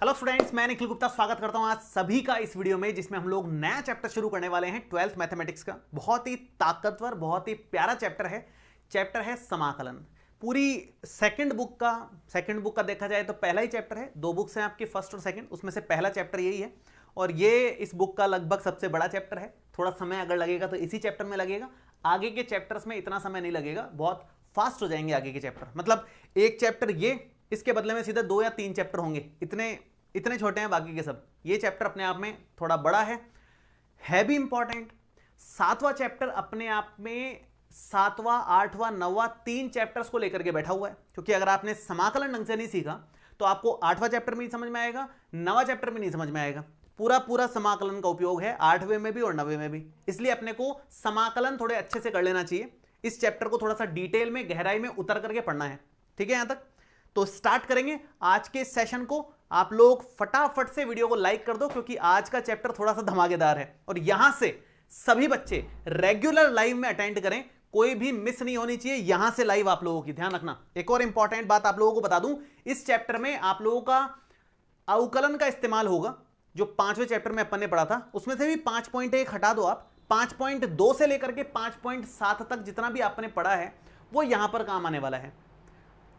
Hello students, मैं निखिल गुप्ता स्वागत करता हूं आज सभी का इस वीडियो में, जिसमें हम लोग नया चैप्टर शुरू करने वाले हैं 12th मैथमेटिक्स का। बहुत ही ताकतवर, बहुत ही प्यारा चैप्टर है समाकलन। पूरी सेकंड बुक का देखा जाए तो पहला ही चैप्टर है। दो बुक्स हैं आपकी, फर्स्ट और सेकंड, उसमें से पहला चैप्टर यही है और ये इस बुक का लगभग सबसे बड़ा चैप्टर है। थोड़ा समय अगर लगेगा तो इसी चैप्टर में लगेगा, आगे के चैप्टर्स में इतना समय नहीं लगेगा, बहुत फास्ट हो जाएंगे आगे के चैप्टर। मतलब एक चैप्टर ये, इसके बदले में सीधा 2 या 3 चैप्टर होंगे, इतने छोटे हैं बाकी के सब। ये चैप्टर अपने आप में थोड़ा बड़ा है भी इंपॉर्टेंट। 7वां चैप्टर अपने आप में 7वां, 8वां, 9वां 3 चैप्टर्स को लेकर के बैठा हुआ है, क्योंकि अगर आपने समाकलन ढंग से नहीं सीखा तो आपको 8वां चैप्टर में नहीं समझ में आएगा, 9वां चैप्टर में नहीं समझ में आएगा। पूरा समाकलन का उपयोग है 8वें में भी और 9वें में भी, इसलिए अपने को समाकलन थोड़े अच्छे से कर लेना चाहिए। इस चैप्टर को थोड़ा सा डिटेल में, गहराई में उतर करके पढ़ना है। ठीक है, यहां तक तो स्टार्ट करेंगे आज के सेशन को। आप लोग फटाफट से वीडियो को लाइक कर दो, क्योंकि आज का चैप्टर थोड़ा सा धमाकेदार है और यहां से सभी बच्चे रेगुलर लाइव में अटेंड करें, कोई भी मिस नहीं होनी चाहिए यहां से लाइव आप लोगों की। ध्यान रखना, एक और इंपॉर्टेंट बात आप लोगों को बता दूं, इस चैप्टर में आप लोगों का अवकलन का इस्तेमाल होगा। जो 5वें चैप्टर में अपन ने पढ़ा था उसमें से भी 5.1 हटा दो आप, 5.2 से लेकर के 5.7 तक जितना भी आपने पढ़ा है वो यहां पर काम आने वाला है।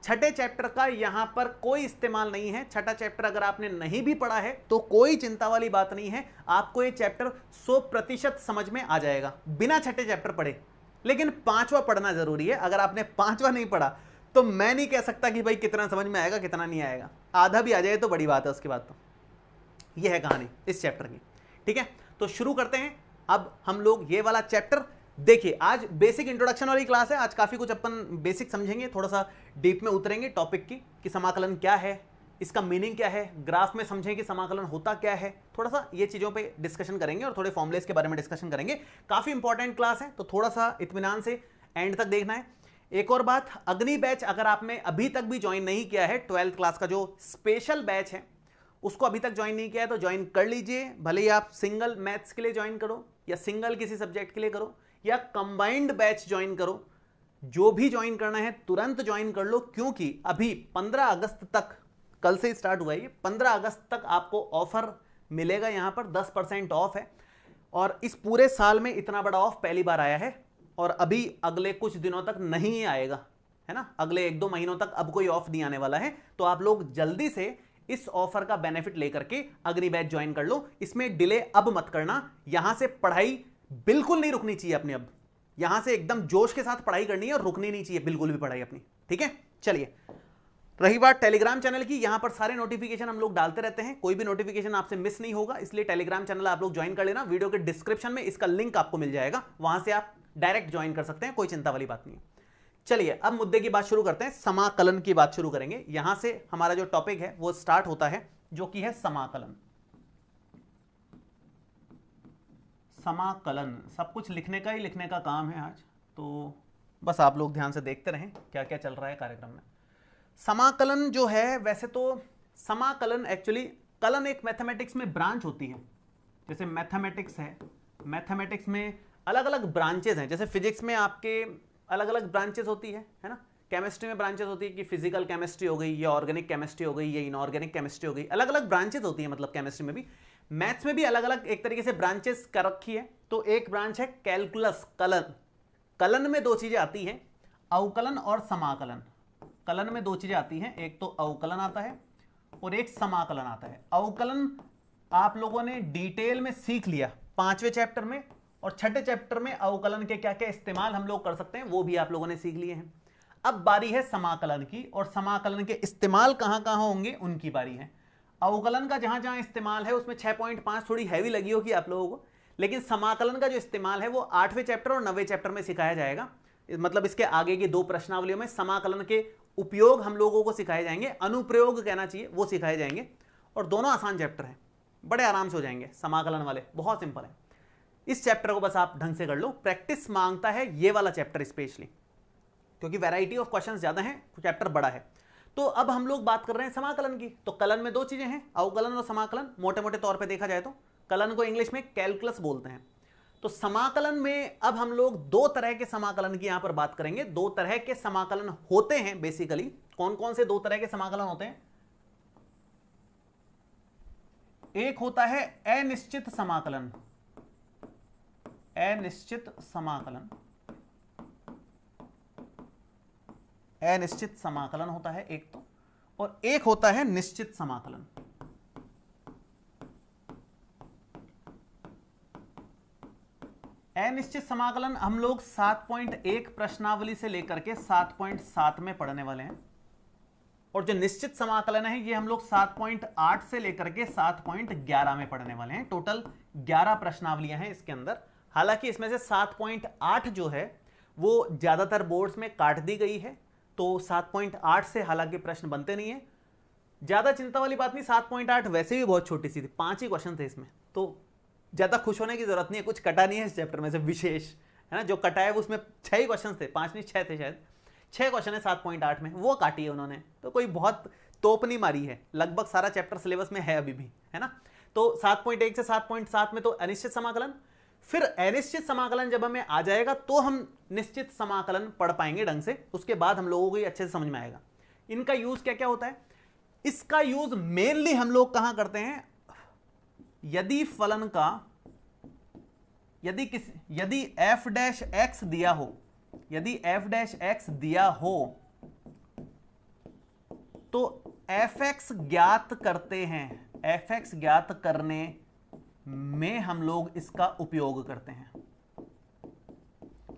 छठे चैप्टर का यहां पर कोई इस्तेमाल नहीं है। छठा चैप्टर अगर आपने नहीं भी पढ़ा है तो कोई चिंता वाली बात नहीं है, आपको ये चैप्टर 100% समझ में आ जाएगा बिना छठे चैप्टर पढ़े। लेकिन 5वां पढ़ना जरूरी है। अगर आपने 5वां नहीं पढ़ा तो मैं नहीं कह सकता कि भाई कितना समझ में आएगा कितना नहीं आएगा। आधा भी आ जाए तो बड़ी बात है, उसके बाद तो यह है कहानी इस चैप्टर की। ठीक है, तो शुरू करते हैं अब हम लोग ये वाला चैप्टर। देखिए, आज बेसिक इंट्रोडक्शन वाली क्लास है। आज काफी कुछ अपन बेसिक समझेंगे, थोड़ा सा डीप में उतरेंगे टॉपिक की कि समाकलन क्या है, इसका मीनिंग क्या है, ग्राफ में समझें कि समाकलन होता क्या है। थोड़ा सा ये चीजों पे डिस्कशन करेंगे और थोड़े फॉर्मुलेस के बारे में डिस्कशन करेंगे। काफी इंपॉर्टेंट क्लास है, तो थोड़ा सा इत्मीनान से एंड तक देखना है। एक और बात, अग्नि बैच अगर आपने अभी तक भी ज्वाइन नहीं किया है, 12th क्लास का जो स्पेशल बैच है उसको अभी तक ज्वाइन नहीं किया है तो ज्वाइन कर लीजिए। भले ही आप सिंगल मैथ्स के लिए ज्वाइन करो या सिंगल किसी सब्जेक्ट के लिए करो या कंबाइंड बैच ज्वाइन करो, जो भी ज्वाइन करना है तुरंत ज्वाइन कर लो, क्योंकि अभी 15 अगस्त तक, कल से स्टार्ट हुआ है ये, 15 अगस्त तक आपको ऑफर मिलेगा। यहां पर 10% ऑफ है और इस पूरे साल में इतना बड़ा ऑफ पहली बार आया है और अभी अगले कुछ दिनों तक नहीं आएगा, है ना। अगले 1-2 महीनों तक अब कोई ऑफ नहीं आने वाला है, तो आप लोग जल्दी से इस ऑफर का बेनिफिट लेकर के अग्नि बैच ज्वाइन कर लो। इसमें डिले अब मत करना, यहां से पढ़ाई बिल्कुल नहीं रुकनी चाहिए अपनी। अब यहां से एकदम जोश के साथ पढ़ाई करनी है और रुकनी नहीं चाहिए बिल्कुल भी पढ़ाई अपनी। ठीक है, चलिए। रही बात टेलीग्राम चैनल की, यहां पर सारे नोटिफिकेशन हम लोग डालते रहते हैं, कोई भी नोटिफिकेशन आपसे मिस नहीं होगा, इसलिए टेलीग्राम चैनल आप लोग ज्वाइन कर लेना। वीडियो के डिस्क्रिप्शन में इसका लिंक आपको मिल जाएगा, वहां से आप डायरेक्ट ज्वाइन कर सकते हैं, कोई चिंता वाली बात नहीं है। चलिए अब मुद्दे की बात शुरू करते हैं, समाकलन की बात शुरू करेंगे। यहां से हमारा जो टॉपिक है वो स्टार्ट होता है, जो कि है समाकलन। समाकलन सब कुछ लिखने का काम है आज, तो बस आप लोग ध्यान से देखते रहें क्या क्या चल रहा है कार्यक्रम में। समाकलन जो है, वैसे तो समाकलन एक्चुअली, कलन एक मैथमेटिक्स में ब्रांच होती है। जैसे मैथमेटिक्स है, मैथमेटिक्स में अलग अलग ब्रांचेस हैं। जैसे फिजिक्स में आपके अलग अलग ब्रांचेस होती है ना। केमिस्ट्री में ब्रांचेस होती है कि फिजिकल केमिस्ट्री हो गई या ऑर्गेनिक केमिस्ट्री हो गई या इनऑर्गेनिक केमिस्ट्री हो गई, अलग अलग ब्रांचेस होती है मतलब केमिस्ट्री में भी। मैथ्स में भी अलग अलग एक तरीके से ब्रांचेस कर रखी है। तो एक ब्रांच है कैलकुलस, कलन। कलन में 2 चीजें आती हैं, अवकलन और समाकलन। कलन में 2 चीजें आती हैं, एक तो अवकलन आता है और एक समाकलन आता है। अवकलन आप लोगों ने डिटेल में सीख लिया 5वें चैप्टर में, और छठे चैप्टर में अवकलन के क्या क्या इस्तेमाल हम लोग कर सकते हैं वो भी आप लोगों ने सीख लिए हैं। अब बारी है समाकलन की, और समाकलन के इस्तेमाल कहां कहां होंगे उनकी बारी है। अवकलन का जहां जहां इस्तेमाल है उसमें 6.5 थोड़ी हैवी लगी होगी आप लोगों को, लेकिन समाकलन का जो इस्तेमाल है वो 8वें चैप्टर और 9वें चैप्टर में सिखाया जाएगा। मतलब इसके आगे की 2 प्रश्नावलियों में समाकलन के उपयोग हम लोगों को सिखाए जाएंगे, अनुप्रयोग कहना चाहिए, वो सिखाए जाएंगे। और दोनों आसान चैप्टर हैं, बड़े आराम से हो जाएंगे समाकलन वाले, बहुत सिंपल है। इस चैप्टर को बस आप ढंग से कर लो। प्रैक्टिस मांगता है ये वाला चैप्टर स्पेशली, क्योंकि वैरायटी ऑफ क्वेश्चंस ज्यादा हैं, चैप्टर बड़ा है। तो अब हम लोग बात कर रहे हैं समाकलन की। तो कलन में 2 चीजें हैं, अवकलन और समाकलन। मोटे मोटे तौर पे देखा जाए तो कलन को इंग्लिश में कैलकुलस बोलते हैं। तो समाकलन में अब हम लोग 2 तरह के समाकलन की यहां पर बात करेंगे। 2 तरह के समाकलन होते हैं बेसिकली। कौन कौन से 2 तरह के समाकलन होते हैं? एक होता है अनिश्चित समाकलन, अनिश्चित समाकलन, अनिश्चित समाकलन होता है एक तो, और एक होता है निश्चित समाकलन। अनिश्चित समाकलन हम लोग 7.1 प्रश्नावली से लेकर के 7.7 में पढ़ने वाले हैं, और जो निश्चित समाकलन है ये हम लोग 7.8 से लेकर के 7.11 में पढ़ने वाले हैं। टोटल 11 प्रश्नावलियां हैं इसके अंदर। हालांकि इसमें से 7.8 जो है वो ज्यादातर बोर्ड्स में काट दी गई है, तो 7.8 से हालांकि प्रश्न बनते नहीं है। ज्यादा चिंता वाली बात नहीं, 7.8 वैसे भी बहुत छोटी सी थी, 5 ही क्वेश्चन थे इसमें, तो ज्यादा खुश होने की जरूरत नहीं है। कुछ कटा नहीं है इस चैप्टर में से विशेष, है ना। जो कटा है उसमें 6 ही क्वेश्चन थे, 5 नहीं 6 थे शायद, 6 क्वेश्चन है 7.8 में, वो काटी है उन्होंने, तो कोई बहुत तोप नहीं मारी है। लगभग सारा चैप्टर सिलेबस में है अभी भी, है ना। तो 7.1 से 7.7 में तो अनिश्चित समाकलन, फिर अनिश्चित समाकलन जब हमें आ जाएगा तो हम निश्चित समाकलन पढ़ पाएंगे ढंग से, उसके बाद हम लोगों को ये अच्छे से समझ में आएगा इनका यूज क्या क्या होता है। इसका यूज मेनली हम लोग कहां करते हैं, यदि फलन का, यदि f डैश x दिया हो, यदि f डैश x दिया हो तो fx ज्ञात करते हैं, fx ज्ञात करने में हम लोग इसका उपयोग करते हैं।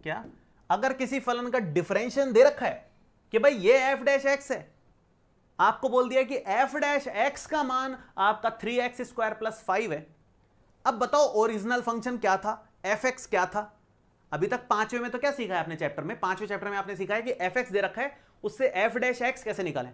क्या, अगर किसी फलन का डिफरेंशियल दे रखा है कि भाई ये f डैश x है, आपको बोल दिया कि f डैश x का मान आपका 3x स्क्वायर प्लस 5 है। अब बताओ ओरिजिनल फंक्शन क्या था, fx क्या था। अभी तक 5वें में तो क्या सीखा है आपने चैप्टर में, 5वें चैप्टर में आपने सीखा है कि fx दे रखा है, उससे f डैश x कैसे निकालें।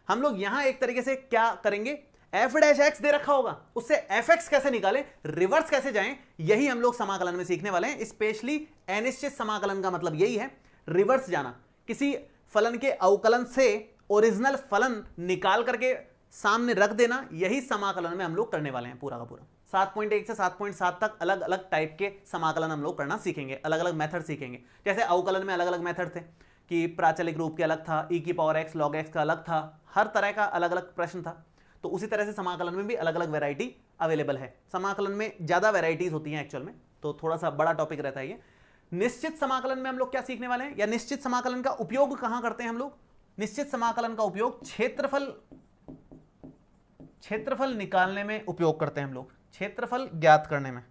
हम लोग यहां एक तरीके से क्या करेंगे, f डैश x दे रखा होगा, उससे fx कैसे निकालें, रिवर्स कैसे जाएं, यही हम लोग समाकलन में सीखने वाले हैं। स्पेशली अनिश्चित समाकलन का मतलब यही है, रिवर्स जाना, किसी फलन के अवकलन से ओरिजिनल फलन निकाल करके सामने रख देना, यही समाकलन में हम लोग करने वाले हैं पूरा का पूरा। 7.1 से 7.7 तक अलग अलग टाइप के समाकलन हम लोग करना सीखेंगे, अलग अलग मेथड सीखेंगे। जैसे अवकलन में अलग अलग मेथड थे कि प्राचलिक रूप के अलग था, e की पावर x log x का अलग था, हर तरह का अलग अलग प्रश्न था। तो उसी तरह से समाकलन में भी अलग अलग वैरायटी अवेलेबल है। समाकलन में ज़्यादा वैरायटीज होती हैं एक्चुअल में, तो थोड़ा सा बड़ा टॉपिक रहता है ये। निश्चित समाकलन में हम लोग क्या सीखने वाले हैं, या निश्चित समाकलन का उपयोग कहाँ करते हैं हम लोग। निश्चित समाकलन का उपयोग क्षेत्रफल निकालने में उपयोग करते हैं हम लोग, क्षेत्रफल ज्ञात करने में,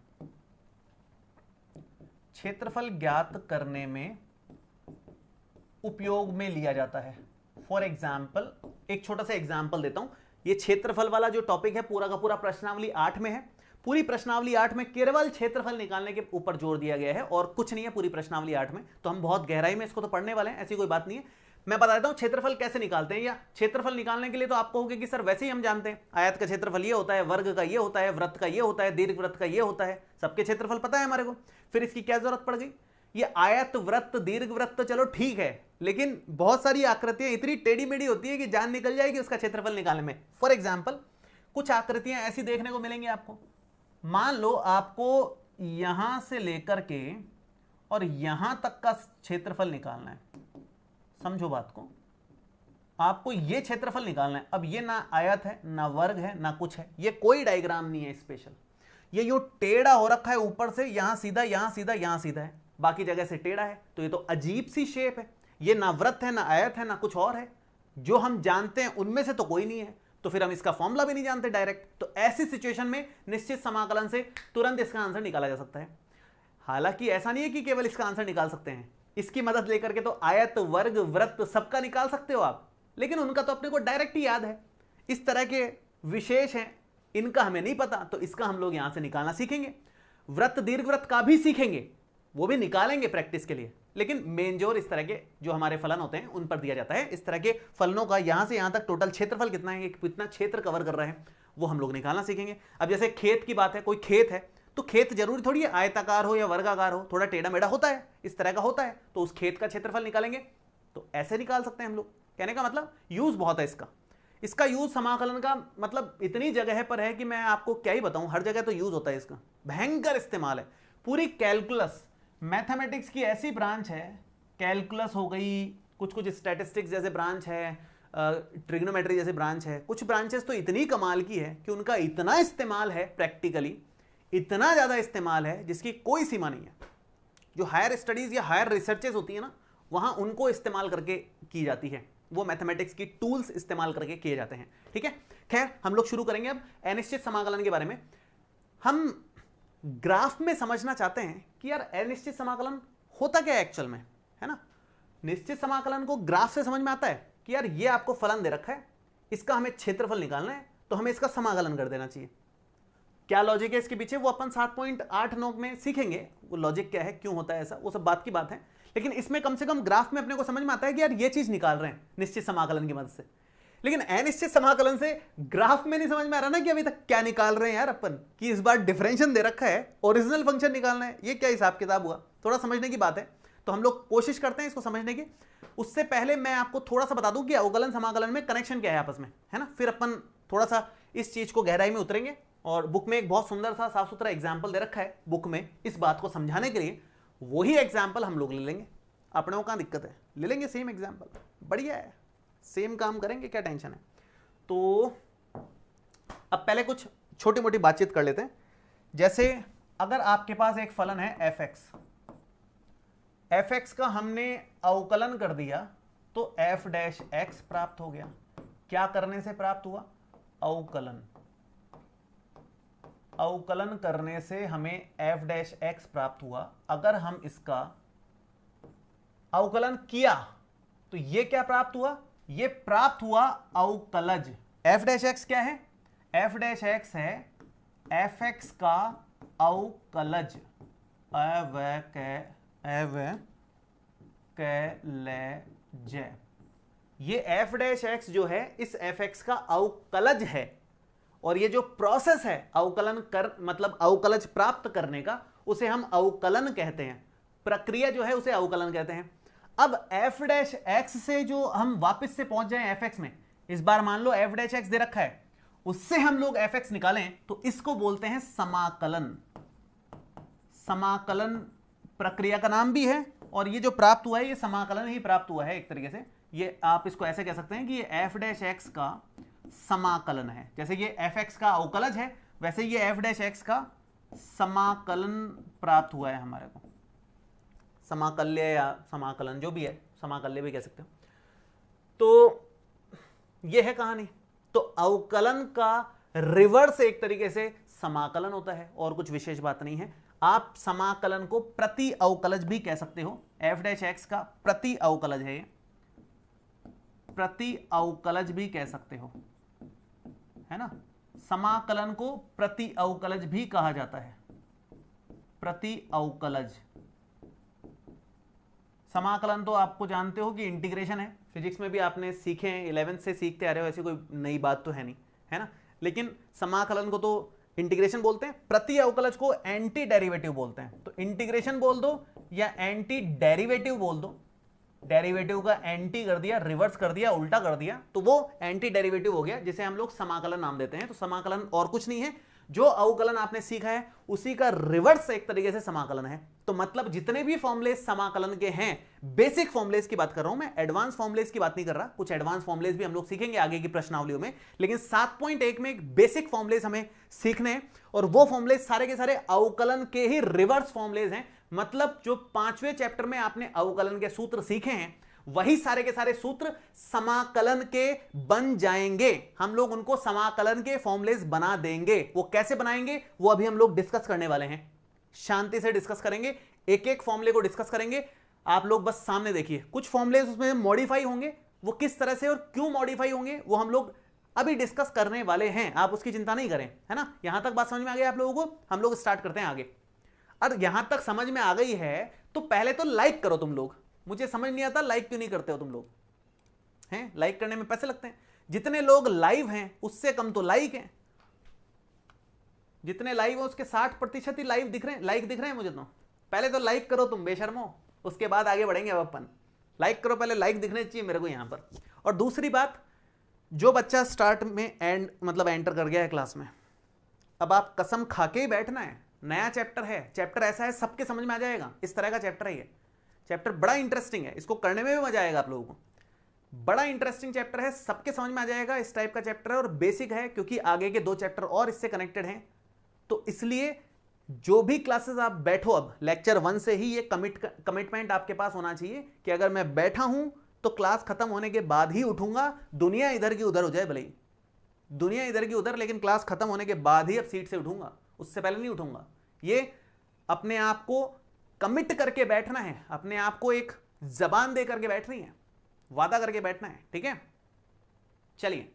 क्षेत्रफल ज्ञात करने में उपयोग में लिया जाता है। फॉर एग्जाम्पल, एक छोटा सा एग्जाम्पल देता हूं। ये क्षेत्रफल वाला जो टॉपिक है पूरा का पूरा प्रश्नावली 8 में है। पूरी प्रश्नावली 8 में केवल क्षेत्रफल निकालने के ऊपर जोर दिया गया है और कुछ नहीं है पूरी प्रश्नावली 8 में। तो हम बहुत गहराई में इसको तो पढ़ने वाले हैं, ऐसी कोई बात नहीं है। मैं बता देता हूं क्षेत्रफल कैसे निकालते हैं, या क्षेत्रफल निकालने के लिए तो आप कहोगे कि सर वैसे ही हम जानते हैं, आयत का क्षेत्रफल ये होता है, वर्ग का ये होता है, वृत्त का ये होता है, दीर्घ वृत्त का ये होता है, सबके क्षेत्रफल पता है हमारे को, फिर इसकी क्या जरूरत पड़ गई। ये आयत, वृत्त, दीर्घ वृत्त चलो ठीक है, लेकिन बहुत सारी आकृतियां इतनी टेढ़ी मेढ़ी होती है कि जान निकल जाएगी उसका क्षेत्रफल निकालने में। फॉर एग्जाम्पल, कुछ आकृतियां ऐसी देखने को मिलेंगी आपको। मान लो आपको यहां से लेकर के और यहां तक का क्षेत्रफल निकालना है, समझो बात को, आपको ये क्षेत्रफल निकालना है। अब ये ना आयत है, ना वर्ग है, ना कुछ है, ये कोई डायग्राम नहीं है स्पेशल, ये यूं टेढ़ा हो रखा है ऊपर से, यहां सीधा, यहां सीधा, यहां सीधा है, बाकी जगह से टेढ़ा है। तो ये तो अजीब सी शेप है, ये ना वृत्त है, ना आयत है, ना कुछ और है। जो हम जानते हैं उनमें से तो कोई नहीं है, तो फिर हम इसका फॉर्मूला भी नहीं जानते डायरेक्ट। तो ऐसी सिचुएशन में निश्चित समाकलन से तुरंत इसका आंसर निकाला जा सकता है। हालांकि ऐसा नहीं है कि केवल इसका आंसर निकाल सकते हैं, इसकी मदद लेकर के तो आयत, वर्ग, वृत्त सबका निकाल सकते हो आप, लेकिन उनका तो अपने को डायरेक्ट ही याद है। इस तरह के विशेष हैं, इनका हमें नहीं पता, तो इसका हम लोग यहां से निकालना सीखेंगे। वृत्त, दीर्घ वृत्त का भी सीखेंगे, वो भी निकालेंगे प्रैक्टिस के लिए, लेकिन मेन जोर इस तरह के जो हमारे फलन होते हैं उन पर दिया जाता है। इस तरह के फलनों का यहां से यहां तक टोटल क्षेत्रफल कितना है, कितना क्षेत्र कवर कर रहे हैं, वो हम लोग निकालना सीखेंगे। अब जैसे खेत की बात है, कोई खेत है तो खेत जरूरी थोड़ी है आयताकार हो या वर्गाकार हो, थोड़ा टेढ़ा मेढ़ा होता है, इस तरह का होता है, तो उस खेत का क्षेत्रफल निकालेंगे तो ऐसे निकाल सकते हैं हम लोग। कहने का मतलब यूज बहुत है इसका यूज समाकलन का मतलब इतनी जगह पर है कि मैं आपको क्या ही बताऊं, हर जगह तो यूज होता है इसका, भयंकर इस्तेमाल है। पूरी कैलकुलस, मैथमेटिक्स की ऐसी ब्रांच है, कैलकुलस हो गई, कुछ कुछ स्टैटिस्टिक्स जैसे ब्रांच है, ट्रिग्नोमेट्री जैसे ब्रांच है, कुछ ब्रांचेस तो इतनी कमाल की है कि उनका इतना इस्तेमाल है प्रैक्टिकली, इतना ज़्यादा इस्तेमाल है जिसकी कोई सीमा नहीं है। जो हायर स्टडीज़ या हायर रिसर्चेस होती है ना, वहाँ उनको इस्तेमाल करके की जाती है, वो मैथमेटिक्स की टूल्स इस्तेमाल करके किए जाते हैं। ठीक है, खैर हम लोग शुरू करेंगे अब अनिश्चित समाकलन के बारे में। हम ग्राफ में समझना चाहते हैं कि यार अनिश्चित समाकलन होता क्या है एक्चुअल में, है ना। निश्चित समाकलन को ग्राफ से समझ में आता है कि यार ये आपको फलन दे रखा है, इसका हमें क्षेत्रफल निकालना है, तो हमें इसका समाकलन कर देना चाहिए। क्या लॉजिक है इसके पीछे वो अपन 7.89 में सीखेंगे, वो लॉजिक क्या है, क्यों होता है ऐसा, वो सब बात की बात है। लेकिन इसमें कम से कम ग्राफ में अपने को समझ में आता है कि यार ये चीज निकाल रहे हैं निश्चित समाकलन की मदद से। लेकिन अनिश्चित समाकलन से ग्राफ में नहीं समझ में आ रहा ना कि अभी तक क्या निकाल रहे हैं यार अपन, कि इस बार डिफरेंशियल दे रखा है, ओरिजिनल फंक्शन निकालना है, ये क्या हिसाब किताब हुआ, थोड़ा समझने की बात है। तो हम लोग कोशिश करते हैं इसको समझने की। उससे पहले मैं आपको थोड़ा सा बता दूं कि अवकलन समाकलन में कनेक्शन क्या है आपस में, है ना। फिर अपन थोड़ा सा इस चीज को गहराई में उतरेंगे, और बुक में एक बहुत सुंदर सा साफ सुथरा एग्जाम्पल दे रखा है बुक में इस बात को समझाने के लिए, वही एग्जाम्पल हम लोग ले लेंगे। अपने को कहाँ दिक्कत है, ले लेंगे सेम एग्जाम्पल, बढ़िया है, सेम काम करेंगे, क्या टेंशन है। तो अब पहले कुछ छोटी मोटी बातचीत कर लेते हैं। जैसे अगर आपके पास एक फलन है f(x) का हमने अवकलन कर दिया तो f'(x) प्राप्त हो गया। क्या करने से प्राप्त हुआ, अवकलन, अवकलन करने से हमें f'(x) प्राप्त हुआ। अगर हम इसका अवकलन किया तो ये क्या प्राप्त हुआ, ये प्राप्त हुआ अवकलज। f'(x) क्या है, f'(x) है f(x) का अवकलज, अवकलज। ये f'(x) जो है इस f(x) का अवकलज है, और ये जो प्रोसेस है अवकलन कर मतलब अवकलज प्राप्त करने का, उसे हम अवकलन कहते हैं। प्रक्रिया जो है उसे अवकलन कहते हैं। अब f'(x) से जो हम वापस से पहुंच जाएं f(x) में, इस बार मान लो f'(x) दे रखा है, उससे हम लोग f(x) निकालें तो इसको बोलते हैं समाकलन। समाकलन प्रक्रिया का नाम भी है, और ये जो प्राप्त हुआ है ये समाकलन ही प्राप्त हुआ है एक तरीके से। ये आप इसको ऐसे कह सकते हैं कि ये f'(x) का समाकलन है। जैसे ये f(x) का अवकलज है, वैसे ये f'(x) का समाकलन प्राप्त हुआ है हमारे को। समाकल्य या समाकलन जो भी है, समाकल्य भी कह सकते हो। तो ये है कहानी। तो अवकलन का रिवर्स एक तरीके से समाकलन होता है, और कुछ विशेष बात नहीं है। आप समाकलन को प्रति अवकलज भी कह सकते हो। f'(x) का प्रति अवकलज है, ये प्रति अवकलज भी कह सकते हो, है ना। समाकलन को प्रति अवकलज भी कहा जाता है, प्रति अवकलज। समाकलन तो आपको जानते हो कि इंटीग्रेशन है, फिजिक्स में भी आपने सीखे हैं, 11th से सीखते आ रहे हो, ऐसी कोई नई बात तो है नहीं, है ना। लेकिन समाकलन को तो इंटीग्रेशन बोलते हैं, प्रति अवकलज को एंटी डेरिवेटिव बोलते हैं। तो इंटीग्रेशन बोल दो या एंटी डेरिवेटिव बोल दो, डेरिवेटिव का एंटी कर दिया, रिवर्स कर दिया, उल्टा कर दिया, तो वो एंटी डेरिवेटिव हो गया, जिसे हम लोग समाकलन नाम देते हैं। तो समाकलन और कुछ नहीं है, जो अवकलन आपने सीखा है उसी का रिवर्स एक तरीके से समाकलन है। तो मतलब जितने भी फॉर्मुलेस समाकलन के हैं, बेसिक फॉर्मुलेस की बात कर रहा हूं मैं, एडवांस फॉर्मुलेस की बात नहीं कर रहा। कुछ एडवांस फॉर्मुलेस भी हम लोग सीखेंगे आगे की प्रश्नावलियों में, लेकिन 7.1 में एक बेसिक फॉर्मुलेस हमें सीखने हैं, और वो फॉर्मुलेस सारे के सारे अवकलन के ही रिवर्स फॉर्मुलेस हैं। मतलब जो 5वें चैप्टर में आपने अवकलन के सूत्र सीखे हैं, वही सारे के सारे सूत्र समाकलन के बन जाएंगे। हम लोग उनको समाकलन के फॉर्मुलेस बना देंगे। वो कैसे बनाएंगे वो अभी हम लोग डिस्कस करने वाले हैं, शांति से डिस्कस करेंगे, एक एक फॉर्मुले को डिस्कस करेंगे। आप लोग बस सामने देखिए, कुछ फॉर्मुलेस उसमें मॉडिफाई होंगे, वो किस तरह से और क्यों मॉडिफाई होंगे वो हम लोग अभी डिस्कस करने वाले हैं, आप उसकी चिंता नहीं करें, है ना। यहां तक बात समझ में आ गई आप लोगों को, हम लोग स्टार्ट करते हैं आगे। और यहां तक समझ में आ गई है तो पहले तो लाइक करो तुम लोग। मुझे समझ नहीं आता लाइक क्यों नहीं करते हो तुम लोग, हैं? लाइक करने में पैसे लगते हैं। जितने लोग लाइव हैं उससे कम तो लाइक हैं। जितने लाइव हैं उसके 60% ही लाइव दिख रहे हैं, लाइक दिख रहे हैं मुझे। तो पहले तो लाइक करो तुम बेशर्मो, उसके बाद आगे बढ़ेंगे अब अपन। लाइक करो पहले, लाइक दिखने चाहिए मेरे को यहां पर। और दूसरी बात, जो बच्चा स्टार्ट में एंटर कर गया है क्लास में, अब आप कसम खा के ही बैठना है। नया चैप्टर है, चैप्टर ऐसा है सबके समझ में आ जाएगा, इस तरह का चैप्टर है ये। चैप्टर बड़ा इंटरेस्टिंग है, इसको करने में भी मजा आएगा आप लोगों को। बड़ा इंटरेस्टिंग चैप्टर है, सबके समझ में आ जाएगा इस टाइप का चैप्टर है, और बेसिक है क्योंकि आगे के 2 चैप्टर और इससे कनेक्टेड हैं। तो इसलिए जो भी क्लासेस आप बैठो, अब लेक्चर 1 से ही ये कमिटमेंट आपके पास होना चाहिए कि अगर मैं बैठा हूं तो क्लास खत्म होने के बाद ही उठूंगा, दुनिया इधर की उधर हो जाए भले ही, दुनिया इधर की उधर, लेकिन क्लास खत्म होने के बाद ही अब सीट से उठूंगा, उससे पहले नहीं उठूंगा। ये अपने आप को कमिट करके बैठना है, अपने आप को एक जबान दे करके बैठनी है, वादा करके बैठना है, ठीक है। चलिए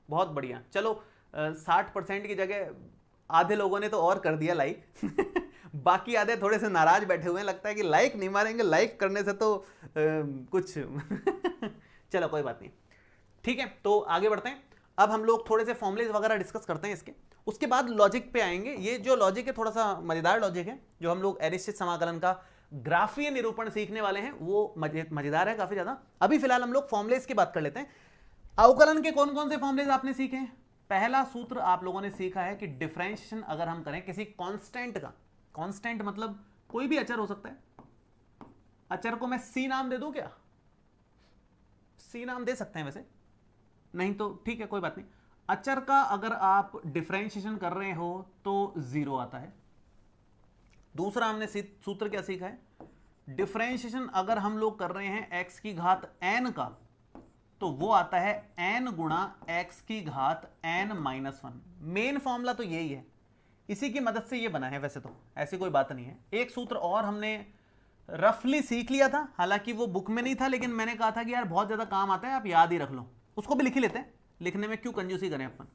बहुत बढ़िया। चलो 60% की जगह आधे लोगों ने तो और कर दिया लाइक बाकी आधे थोड़े से नाराज बैठे हुए हैं, लगता है कि लाइक नहीं मारेंगे, लाइक करने से तो कुछ चलो कोई बात नहीं, ठीक है। तो आगे बढ़ते हैं। अब हम लोग थोड़े से फॉर्मुलेज वगैरह डिस्कस करते हैं इसके, उसके बाद लॉजिक पे आएंगे। ये जो लॉजिक है थोड़ा सा मजेदार लॉजिक है, जो हम लोग अनिश्चित समाकलन का ग्राफीय निरूपण सीखने वाले हैं, वो मजेदार है काफी ज्यादा। अभी फिलहाल हम लोग फॉर्मुलेज की बात कर लेते हैं। अवकलन के कौन कौन से फॉर्मुलेज आपने सीखे हैं? पहला सूत्र आप लोगों ने सीखा है कि डिफरेंशिएशन अगर हम करें किसी कांस्टेंट का, कांस्टेंट मतलब कोई भी अचर हो सकता है, अचर को मैं सी नाम दे दूं क्या? सी नाम दे सकते हैं वैसे, नहीं तो ठीक है कोई बात नहीं। अचर का अगर आप डिफरेंशिएशन कर रहे हो तो 0 आता है। दूसरा हमने सूत्र क्या सीखा है? डिफरेंशिएशन अगर हम लोग कर रहे हैं x की घात n का, तो वो आता है n गुणा x की घात n-1। मेन फॉर्मूला तो यही है, इसी की मदद से ये बना है, वैसे तो ऐसी कोई बात नहीं है। एक सूत्र और हमने रफली सीख लिया था, हालांकि वो बुक में नहीं था, लेकिन मैंने कहा था कि यार बहुत ज्यादा काम आता है, आप याद ही रख लो, उसको भी लिख ही लेते हैं, लिखने में क्यों कंजूसी करें अपन।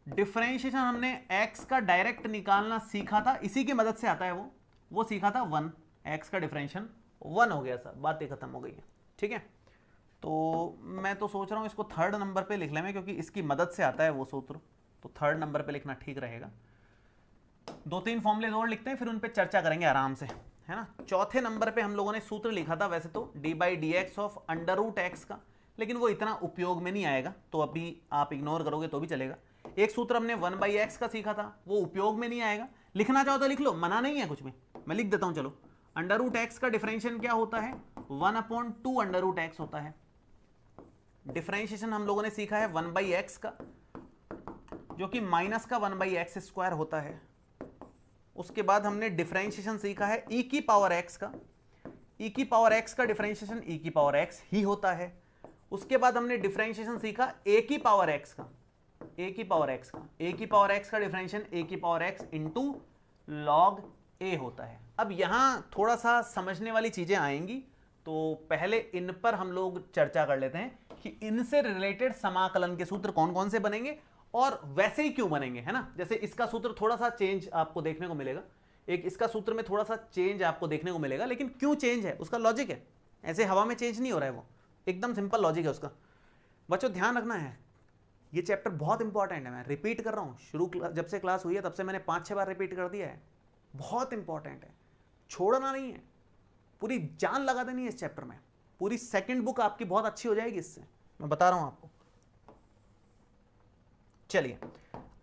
डिफरेंशिएशन हमने x का डायरेक्ट निकालना सीखा था, इसी की मदद से आता है वो सीखा था 1, x का डिफरेंशिएशन 1 हो गया, सब बातें खत्म हो गई है, ठीक है। तो मैं तो सोच रहा हूं इसको 3rd नंबर पे लिख लें, क्योंकि इसकी मदद से आता है वो सूत्र, तो 3rd नंबर पे लिखना ठीक रहेगा। 2-3 फॉर्मुले और लिखते हैं, फिर उन पे चर्चा करेंगे आराम से, है ना। चौथे नंबर पे हम लोगों ने सूत्र लिखा था वैसे तो d/dx ऑफ √x का, लेकिन वो इतना उपयोग में नहीं आएगा, तो अभी आप इग्नोर करोगे तो भी चलेगा। एक सूत्र हमने 1/x का सीखा था, वो उपयोग में नहीं आएगा, लिखना चाहो तो लिख लो, मना नहीं है कुछ भी, मैं लिख देता हूं। चलो, √x का डिफरेंशिएशन क्या होता है? 1/2 √x होता है। डिफरेंशिएशन हम लोगों ने सीखा है 1/x का, जो कि माइनस का 1/x² होता है। उसके बाद हमने डिफरेंशिएशन सीखा है e की पावर x का, e की पावर x का डिफरेंशिएशन e की पावर x ही होता है। उसके बाद हमने डिफरेंशिएशन सीखा a की पावर x का, a की पावर x का, a की पावर x का डिफरेंशिएशन a की power x into log a होता है। अब यहां थोड़ा सा समझने वाली चीजें आएंगी, तो पहले इन पर हम लोग चर्चा कर लेते हैं कि इनसे रिलेटेड समाकलन के सूत्र कौन कौन से बनेंगे और वैसे ही क्यों बनेंगे, है ना। जैसे इसका सूत्र थोड़ा सा चेंज आपको देखने को मिलेगा, एक इसका सूत्र में थोड़ा सा चेंज आपको देखने को मिलेगा, लेकिन क्यों चेंज है उसका लॉजिक है, ऐसे हवा में चेंज नहीं हो रहा है, वो एकदम सिंपल लॉजिक है उसका। बच्चों ध्यान रखना है, ये चैप्टर बहुत इंपॉर्टेंट है, मैं रिपीट कर रहा हूँ, शुरू जब से क्लास हुई है तब से मैंने 5-6 बार रिपीट कर दिया है, बहुत इंपॉर्टेंट है, छोड़ना नहीं है, पूरी जान लगा देनी है इस चैप्टर में, पूरी सेकंड बुक आपकी बहुत अच्छी हो जाएगी इससे, मैं बता रहा हूं आपको। चलिए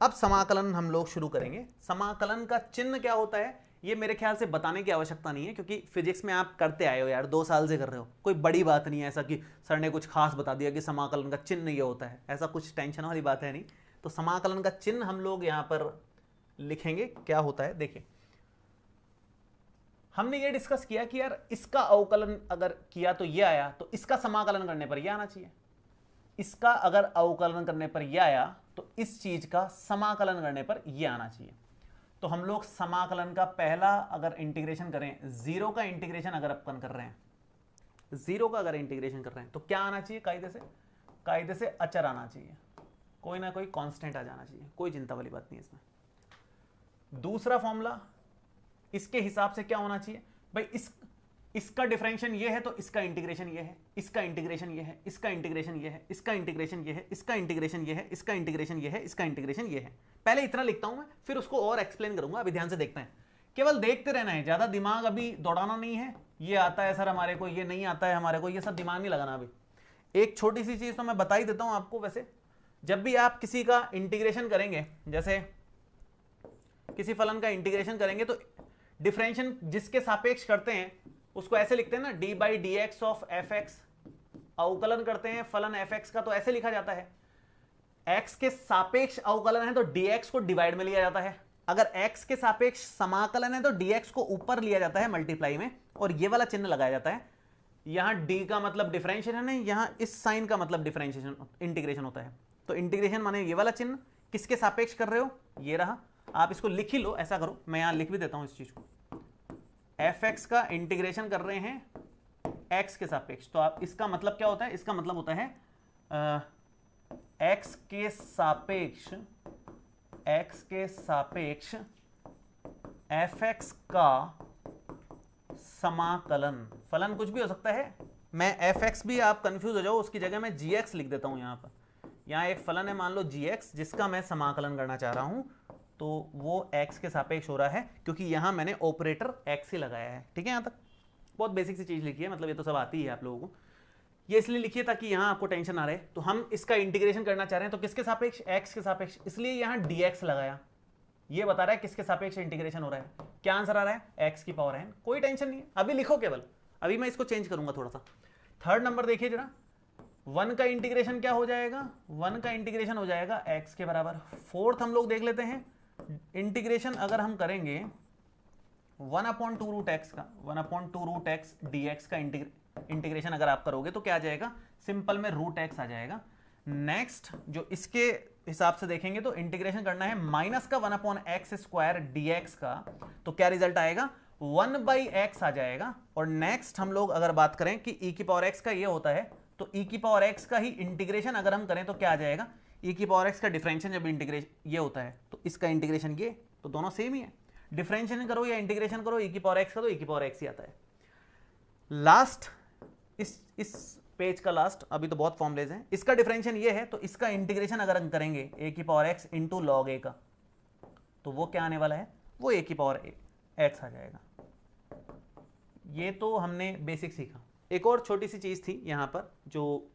अब समाकलन हम लोग शुरू करेंगे। समाकलन का चिन्ह क्या होता है ये मेरे ख्याल से बताने की आवश्यकता नहीं है, क्योंकि फिजिक्स में आप करते आए हो यार, 2 साल से कर रहे हो, कोई बड़ी बात नहीं है ऐसा कि सर ने कुछ खास बता दिया कि समाकलन का चिन्ह ये होता है, ऐसा कुछ टेंशन वाली बात है नहीं। तो समाकलन का चिन्ह हम लोग यहां पर लिखेंगे, क्या होता है देखिए। हमने ये डिस्कस किया कि यार इसका अवकलन अगर किया तो ये आया, तो इसका समाकलन करने पर यह आना चाहिए, इसका अगर अवकलन करने पर यह आया तो इस चीज का समाकलन करने पर यह आना चाहिए। तो हम लोग समाकलन का पहला अगर इंटीग्रेशन करें, 0 का इंटीग्रेशन अगर अपन कर रहे हैं, 0 का अगर इंटीग्रेशन कर रहे हैं तो क्या आना चाहिए? कायदे से अचर आना चाहिए, कोई ना कोई कांस्टेंट आ जाना चाहिए, कोई चिंता वाली बात नहीं इसमें। दूसरा फॉर्मूला, इसके हिसाब से क्या होना चाहिए भाई, इसका डिफरेंशिएशन ये है तो इसका इंटीग्रेशन ये है, इसका इंटीग्रेशन ये है, इसका इंटीग्रेशन ये है, इसका इंटीग्रेशन ये है, इसका इंटीग्रेशन ये है, इसका इंटीग्रेशन ये है, इसका इंटीग्रेशन ये है। पहले इतना लिखता हूं मैं, फिर उसको और एक्सप्लेन करूंगा। अभी ध्यान से देखते हैं, केवल देखते रहना है, ज्यादा दिमाग अभी दौड़ाना नहीं है। ये आता है सर हमारे को, ये नहीं आता है हमारे को, ये सब दिमाग नहीं लगाना। अभी एक छोटी सी चीज तो मैं बता ही देता हूं आपको, वैसे जब भी आप किसी का इंटीग्रेशन करेंगे, जैसे किसी फलन का इंटीग्रेशन करेंगे तो डिफरेंशिएशन जिसके सापेक्ष करते हैं उसको ऐसे लिखते हैं ना, d/dx ऑफ fx अवकलन करते हैं फलन fx का तो ऐसे लिखा जाता है, x के सापेक्ष अवकलन है तो dx को डिवाइड में लिया जाता है, अगर x के सापेक्ष समाकलन है तो dx को ऊपर लिया जाता है मल्टीप्लाई में, और ये वाला चिन्ह लगाया जाता है। यहां d का मतलब डिफरेंशिएशन है, यहां इस साइन का मतलब डिफरेंशिएशन इंटीग्रेशन होता है। तो इंटीग्रेशन माने ये वाला चिन्ह किसके सापेक्ष कर रहे हो, ये रहा। आप इसको लिख ही लो, ऐसा करो, मैं यहां लिख भी देता हूं इस चीज को, fx का इंटीग्रेशन कर रहे हैं x के सापेक्ष। तो आप इसका मतलब क्या होता है, इसका मतलब होता है x के सापेक्ष fx का समाकलन। फलन कुछ भी हो सकता है, मैं fx भी आप कंफ्यूज हो जाओ उसकी जगह मैं gx लिख देता हूं। यहां पर यहां एक फलन है मान लो gx जिसका मैं समाकलन करना चाह रहा हूं, तो वो x के सापेक्ष हो रहा है क्योंकि यहां मैंने ऑपरेटर x ही लगाया है। ठीक है, यहां तक बहुत बेसिक सी चीज लिखी है, मतलब ये तो सब आती है आप लोगों को। ये इसलिए लिखिए ताकि यहां आपको टेंशन ना रहे। तो हम इसका इंटीग्रेशन करना चाह रहे हैं तो किसके सापेक्ष, x के सापेक्ष, इसलिए यहां dx लगाया। ये बता रहा है किसके सापेक्ष इंटीग्रेशन हो रहा है। क्या आंसर आ रहा है, x की पावर n। कोई टेंशन नहीं है, अभी लिखो केवल, अभी मैं इसको चेंज करूंगा थोड़ा सा। थर्ड नंबर देखिए जरा, 1 का इंटीग्रेशन क्या हो जाएगा, 1 का इंटीग्रेशन हो जाएगा x के बराबर। फोर्थ हम लोग देख लेते हैं, इंटीग्रेशन अगर हम करेंगे 1/2 रूट x का, 1/2 रूट x dx का इंटीग्रेशन अगर आप करोगे तो क्या आ जाएगा, सिंपल में रूट x आ जाएगा। नेक्स्ट जो इसके हिसाब से देखेंगे तो इंटीग्रेशन करना है माइनस का 1/x² dx का, तो क्या रिजल्ट आएगा, 1/x आ जाएगा। और नेक्स्ट हम लोग अगर बात करें कि e की पावर x का ये होता है, तो e की पावर x का ही इंटीग्रेशन अगर हम करें तो क्या आ जाएगा, e की पावर x का डिफरेंशियल जब इंटीग्रेशन ये होता है तो इसका इंटीग्रेशन ये, तो दोनों सेम ही है। डिफरेंशियल करो या इंटीग्रेशन करो e की पावर x का, तो e की पावर x ही आता है। लास्ट इस पेज का लास्ट, अभी तो बहुत फॉर्मूलेज हैं, इसका डिफरेंशियल ये है तो इसका इंटीग्रेशन अगर हम करेंगे a की power x into log a का, तो वो क्या आने वाला है, वो a की पावर x आ जाएगा। ये तो हमने बेसिक सीखा। एक और छोटी सी चीज थी यहां पर जो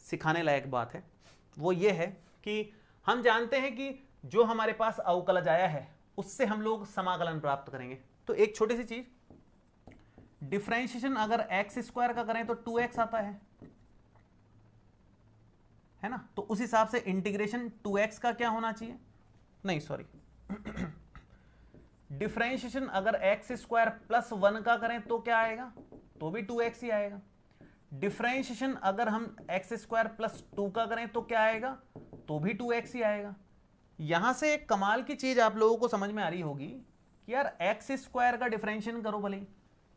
सिखाने लायक बात है, वो ये है कि हम जानते हैं कि जो हमारे पास अवकलज आया है उससे हम लोग समाकलन प्राप्त करेंगे। तो एक छोटी सी चीज, डिफरेंशिएशन अगर x² का करें तो 2x आता है ना, तो उस हिसाब से इंटीग्रेशन 2x का क्या होना चाहिए, नहीं सॉरी, डिफरेंशिएशन अगर x² प्लस 1 का करें तो क्या आएगा, तो भी 2x ही आएगा। डिफरेंशिएशन अगर हम x² प्लस 2 का करें तो क्या आएगा, तो भी 2x ही आएगा। यहां से एक कमाल की चीज आप लोगों को समझ में आ रही होगी कि यार x² का डिफरेंशिएशन करो भले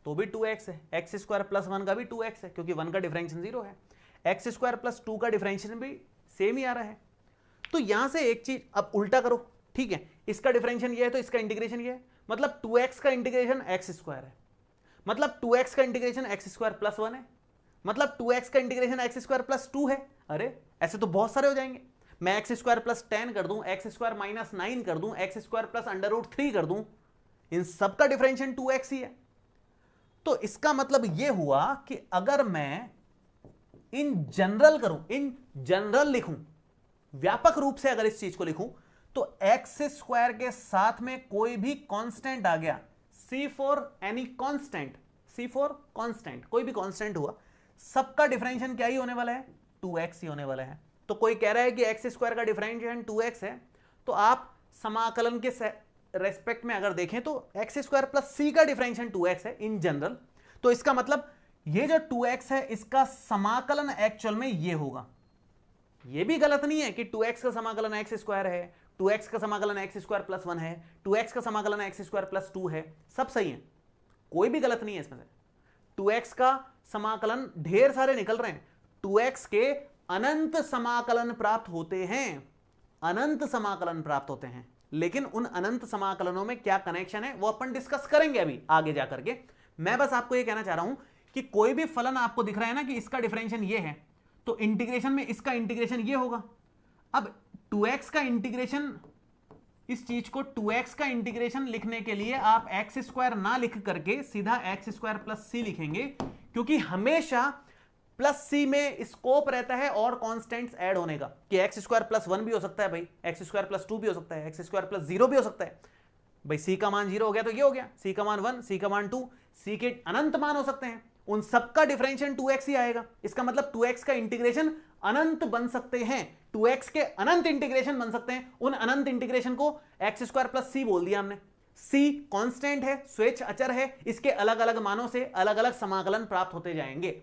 तो भी 2x है, x² प्लस 1 का भी 2x है क्योंकि 1 का डिफरेंशिएशन 0 है, x² प्लस 2 का डिफरेंशिएशन भी सेम ही आ रहा है। तो यहां से एक चीज अब उल्टा करो, ठीक है, इसका डिफरेंशिएशन ये है तो इसका इंटीग्रेशन ये है, मतलब 2x का इंटीग्रेशन x² है, मतलब 2x का इंटीग्रेशन x² प्लस 1 है, मतलब 2x का इंटीग्रेशन x² प्लस 2 है। अरे ऐसे तो बहुत सारे हो जाएंगे, मैं x² प्लस 10 कर दूं, x² माइनस 9 कर दूं, x² प्लस √3 कर दूं, इन सब का डिफरेंशिएशन 2x ही है। तो इसका मतलब यह हुआ कि अगर मैं इन जनरल करूं, इन जनरल लिखूं, व्यापक रूप से अगर इस चीज को लिखूं, तो x² के साथ में कोई भी कांस्टेंट आ गया, C for any constant, C for constant, कोई भी कांस्टेंट हुआ, सबका डिफरेंशिएशन क्या ही होने वाला है, 2x ही होने वाला है। तो कोई कह रहा है कि x² का डिफरेंशिएशन 2x है, तो आप समाकलन के रेस्पेक्ट में अगर देखें तो x² प्लस c का डिफरेंशिएशन 2x है इन जनरल। तो इसका मतलब ये जो 2x है इसका समाकलन एक्चुअल में ये होगा। ये भी गलत नहीं है कि 2x का समाकलन x² है, 2x का समाकलन x² प्लस 1 है, 2x का समाकलन x² प्लस 2 है, सब सही है, कोई भी गलत नहीं है इसमें से। 2x का समाकलन ढेर सारे निकल रहे हैं, 2x के अनंत समाकलन प्राप्त होते हैं, अनंत समाकलन प्राप्त होते हैं, लेकिन उन अनंत समाकलनों में क्या कनेक्शन है वो अपन डिस्कस करेंगे अभी आगे जाकर के। मैं बस आपको ये कहना चाह रहा हूं कि कोई भी फलन आपको दिख रहा है ना कि इसका डिफरेंशिएशन ये है, तो इंटीग्रेशन में इसका इंटीग्रेशन ये होगा। अब 2x का इंटीग्रेशन, इस चीज को 2x का इंटीग्रेशन लिखने के लिए आप x² ना लिख करके सीधा x² प्लस c लिखेंगे, क्योंकि हमेशा प्लस c में स्कोप रहता है और कांस्टेंट्स ऐड होने का, कि x² प्लस 1 भी हो सकता है भाई, x² प्लस 2 भी हो सकता है, x² प्लस 0 भी हो सकता है भाई। c का मान 0 हो गया तो ये हो गया, c का मान 1, c का मान 2, c के अनंत मान हो सकते हैं, उन सबका डिफरेंशियल 2x ही आएगा। इसका मतलब 2x का इंटीग्रेशन अनंत बन सकते हैं, 2x के अनंत इंटीग्रेशन बन सकते हैं। उन अनंत इंटीग्रेशन को x स्क्वायर प्लस c बोल दिया हमने। c कांस्टेंट है, स्वेच्छ अचर है, इसके अलग अलग मानों से अलग अलग समाकलन प्राप्त होते जाएंगे।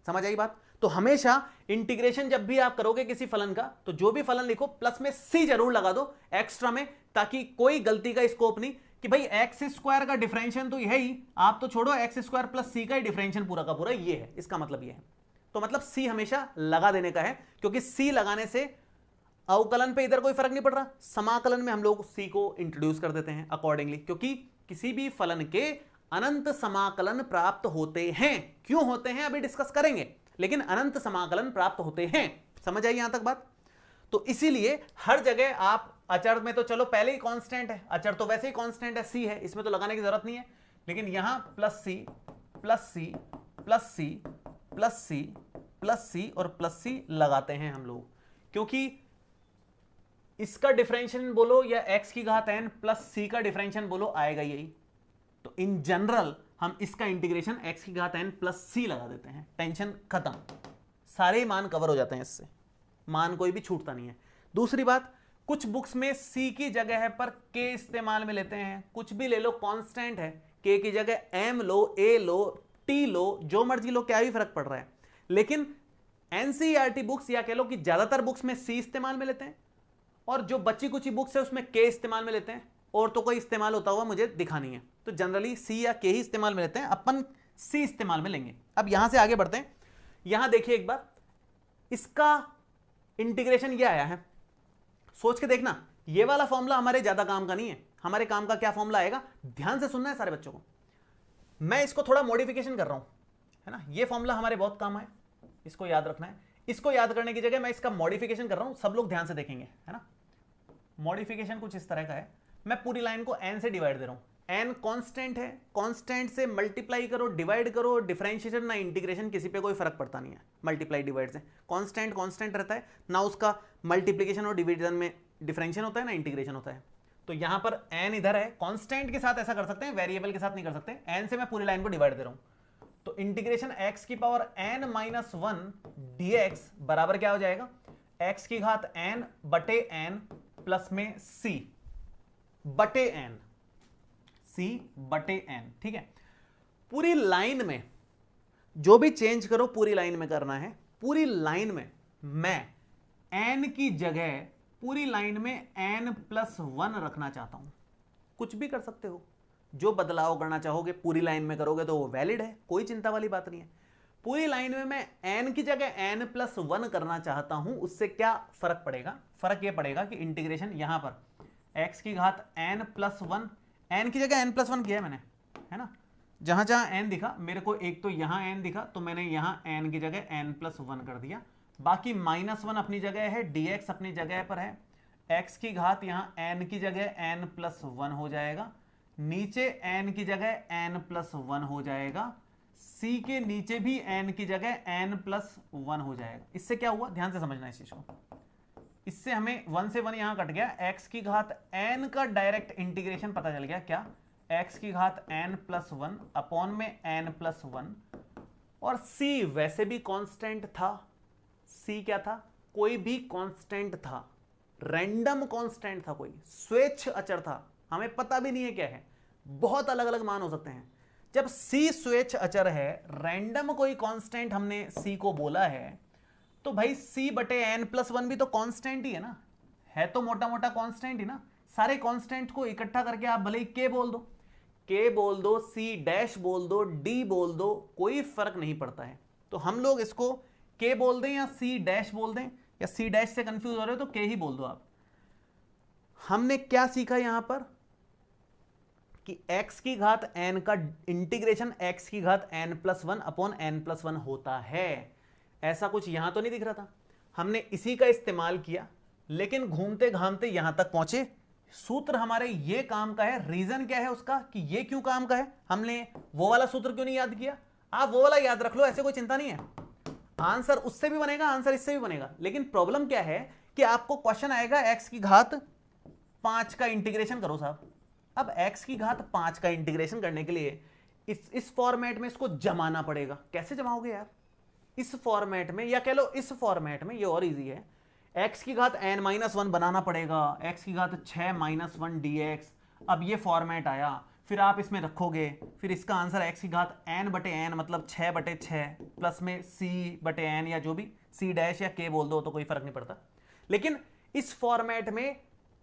समझ आई बात? तो हमेशा इंटीग्रेशन जब भी आप करोगे किसी फलन का, तो जो भी फलन लिखो प्लस में c जरूर लगा दो एक्स्ट्रा में, ताकि कोई गलती का स्कोप नहीं कि भाई एक्स स्क्वायर का डिफरेंशियल तो यह ही, आप तो छोड़ो एक्स स्क्वायर प्लस सी का ही डिफरेंशियल पूरा का पूरा ये है, इसका मतलब ये है। तो मतलब सी हमेशा लगा देने का है, क्योंकि सी लगाने से अवकलन पे इधर कोई फर्क नहीं पड़ रहा, समाकलन में हम लोग सी को इंट्रोड्यूस कर देते हैं अकॉर्डिंगली, क्योंकि किसी भी फलन के अनंत समाकलन प्राप्त होते हैं। क्यों होते हैं अभी डिस्कस करेंगे, लेकिन अनंत समाकलन प्राप्त होते हैं। समझ आई यहां तक बात? तो इसीलिए हर जगह आप अचर में तो चलो पहले ही कांस्टेंट है, अचर तो वैसे ही कांस्टेंट है, सी है, इसमें तो लगाने की जरूरत नहीं है, लेकिन यहां plus C plus C plus C plus C plus C और प्लस सी लगाते हैं हम लोग, क्योंकि इसका डिफरेंशियल बोलो या x की घात n प्लस सी का डिफरेंशियल बोलो आएगा यही। तो इन जनरल हम इसका इंटीग्रेशन x की घात n प्लस सी लगा देते हैं, टेंशन खत्म, सारे मान कवर हो जाते हैं इससे, मान कोई भी छूटता नहीं है। दूसरी बात, कुछ बुक्स में c की जगह पर k इस्तेमाल में लेते हैं, कुछ भी ले लो कांस्टेंट है, k की जगह m low, a low, t लो, जो मर्जी लो, क्या भी फर्क पड़ रहा है। लेकिन एनसीईआरटी बुक्स या कह लो कि ज्यादातर बुक्स में c इस्तेमाल में लेते हैं, और जो बच्ची कुछ बुक्स है उसमें k इस्तेमाल में लेते हैं, और तो कोई इस्तेमाल होता हुआ मुझे दिखा नहीं है। तो जनरली c या k ही इस्तेमाल में लेते हैं, अपन c इस्तेमाल में लेंगे। अब यहां से आगे बढ़ते हैं। यहां देखिए एक बार, इसका इंटीग्रेशन ये आया है, सोच के देखना, ये वाला फॉर्मूला हमारे ज्यादा काम का नहीं है। हमारे काम का क्या फॉर्मूला आएगा, ध्यान से सुनना है सारे बच्चों को, मैं इसको थोड़ा मॉडिफिकेशन कर रहा हूं, है ना। ये फॉर्मूला हमारे बहुत काम आए, इसको याद रखना है। इसको याद करने की जगह मैं इसका मॉडिफिकेशन कर रहा हूं, सब लोग ध्यान से देखेंगे, है ना। मॉडिफिकेशन कुछ इस तरह का है, मैं पूरी लाइन को n से डिवाइड दे रहा हूं। n कांस्टेंट है, कांस्टेंट से मल्टीप्लाई करो, डिवाइड करो, डिफरेंशिएशन ना इंटीग्रेशन, किसी पे कोई फर्क पड़ता नहीं है मल्टीप्लाई डिवाइड से। कांस्टेंट कांस्टेंट रहता है ना, उसका मल्टीप्लिकेशन और डिवीजन में डिफरेंशिएशन होता है ना इंटीग्रेशन होता है। तो यहां पर n इधर है, कांस्टेंट के साथ ऐसा कर सकते हैं, वेरिएबल के साथ नहीं कर सकते। n से मैं पूरी लाइन को डिवाइड दे रहा हूं, तो इंटीग्रेशन x की पावर n माइनस 1 dx बराबर क्या हो जाएगा, x की घात n बटे n प्लस में c बटे n, c बटे n। ठीक है, पूरी लाइन में जो भी चेंज करो पूरी लाइन में करना है। पूरी लाइन में मैं n की जगह पूरी लाइन में n प्लस 1 रखना चाहता हूं। कुछ भी कर सकते हो, जो बदलाव करना चाहोगे पूरी लाइन में करोगे तो वो वैलिड है, कोई चिंता वाली बात नहीं है। पूरी लाइन में मैं n की जगह n प्लस 1 करना चाहता हूं, उससे क्या फर्क पड़ेगा, फर्क ये पड़ेगा कि इंटीग्रेशन यहां पर x की घात n प्लस 1, n की जगह n प्लस 1 किया है मैंने, है ना। जहां जहां n दिखा मेरे को, एक तो यहां n दिखा तो मैंने यहां n की जगह n प्लस 1 कर दिया, बाकी माइनस 1 अपनी जगह है, dx अपनी जगह पर है, x की घात यहां n की जगह n प्लस 1 हो जाएगा, नीचे n की जगह n प्लस 1 हो जाएगा, c के नीचे भी n की जगह n प्लस 1 हो जाएगा। इससे क्या हुआ, ध्यान से समझना इस चीज को, इससे हमें 1 से 1 यहां कट गया, x की घात n का डायरेक्ट इंटीग्रेशन पता चल गया, क्या, x की घात n प्लस 1 अपॉन में n प्लस 1, और c वैसे भी कांस्टेंट था। c क्या था, कोई भी कांस्टेंट था, रैंडम कांस्टेंट था, कोई स्वेच्छ अचर था, हमें पता भी नहीं है क्या है, बहुत अलग अलग मान हो सकते हैं। जब c स्वेच्छ अचर है, रैंडम कोई कांस्टेंट हमने c को बोला है, तो भाई c बटे n प्लस 1 भी तो कांस्टेंट ही है ना, है तो मोटा मोटा कांस्टेंट ही ना। सारे कांस्टेंट को इकट्ठा करके आप भले ही k बोल दो, k बोल दो, c डैश बोल दो, d बोल दो, कोई फर्क नहीं पड़ता है। तो हम लोग इसको k बोल दें या c डैश बोल दें, या c डैश से कंफ्यूज हो रहे हो तो k ही बोल दो आप। हमने क्या सीखा यहां पर कि x की घात n का इंटीग्रेशन x की घात n plus 1 upon n plus 1 होता है। ऐसा कुछ यहां तो नहीं दिख रहा था, हमने इसी का इस्तेमाल किया, लेकिन घूमते घामते यहां तक पहुंचे। सूत्र हमारे ये काम का है, रीजन क्या है उसका कि ये क्यों काम का है, हमने वो वाला सूत्र क्यों नहीं याद किया। आप वो वाला याद रख लो, ऐसे कोई चिंता नहीं है, आंसर उससे भी बनेगा, आंसर इससे भी बनेगा। लेकिन प्रॉब्लम क्या है कि आपको क्वेश्चन आएगा x की घात 5 का इंटीग्रेशन करो साहब। अब x की घात 5 का इंटीग्रेशन करने के लिए इस फॉर्मेट में इसको जमाना पड़ेगा। कैसे जमाओगे यार? इस फॉर्मेट में, या कह लो इस फॉर्मेट में, ये और इजी है। x की घात n-1 बनाना पड़ेगा, x की घात 6-1 dx। अब ये फॉर्मेट आया, फिर आप इसमें रखोगे, फिर इसका आंसर x की घात n/n मतलब 6/6 प्लस में c/n, या जो भी c डैश या k बोल दो तो कोई फर्क नहीं पड़ता। लेकिन इस फॉर्मेट में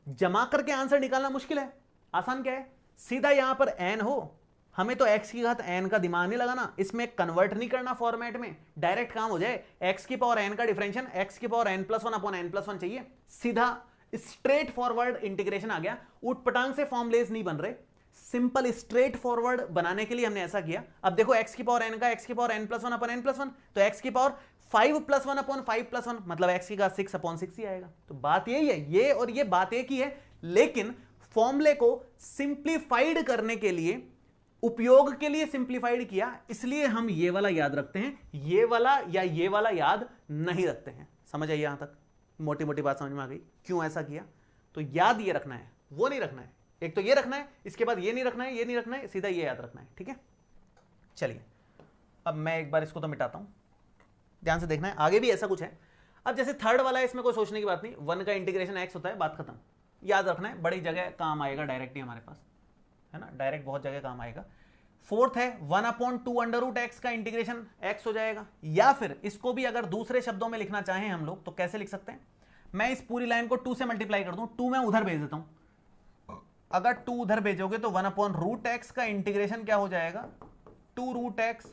जमा करके आंसर निकालना मुश्किल है। आसान क्या है, सीधा यहां पर n हो, हमें तो x की घात n का दिमाग नहीं लगाना, इसमें कन्वर्ट नहीं करना फॉर्मेट में, डायरेक्ट काम हो जाए। x की पावर n का डिफरेंशियल x की पावर n+1/n+1 चाहिए, सीधा स्ट्रेट फॉरवर्ड इंटीग्रेशन आ गया। उटपटांग से फॉर्मुलेज नहीं बन रहे, सिंपल स्ट्रेट फॉरवर्ड बनाने के लिए हमने ऐसा किया। अब देखो x की पावर n का x की पावर n+1/n+1, तो x की पावर 5+1/5+1 मतलब x की घात 6/6 ही आएगा। तो बात यही है, ये और ये बात एक ही है, लेकिन फॉर्मूले को सिंप्लीफाइड करने के लिए, उपयोग के लिए सिंप्लीफाइड किया, इसलिए हम ये वाला याद रखते हैं, ये वाला या ये वाला याद नहीं रखते हैं। समझ आई यहां तक? मोटी मोटी बात समझ में आ गई क्यों ऐसा किया? तो याद ये रखना है, वो नहीं रखना है। एक तो ये रखना है, इसके बाद ये नहीं रखना है, ये नहीं रखना है, सीधा ये याद रखना है। ठीक है, चलिए अब मैं एक बार इसको तो मिटाता हूं, ध्यान से देखना है, आगे भी ऐसा कुछ है। अब जैसे थर्ड वाला है, इसमें कोई सोचने की बात नहीं, 1 का इंटीग्रेशन x होता है, बात खत्म। याद रखना है, बड़ी जगह काम आएगा, डायरेक्ट ही हमारे पास है ना, डायरेक्ट बहुत जगह काम आएगा। फोर्थ है 1/2√x का इंटीग्रेशन x हो जाएगा। या फिर इसको भी अगर दूसरे शब्दों में लिखना चाहें हम लोग तो कैसे लिख सकते हैं? मैं इस पूरी लाइन को 2 से मल्टीप्लाई कर दूं, 2 मैं उधर भेज देता हूं। अगर 2 उधर भेजोगे तो 1/√x का इंटीग्रेशन क्या हो जाएगा? 2√x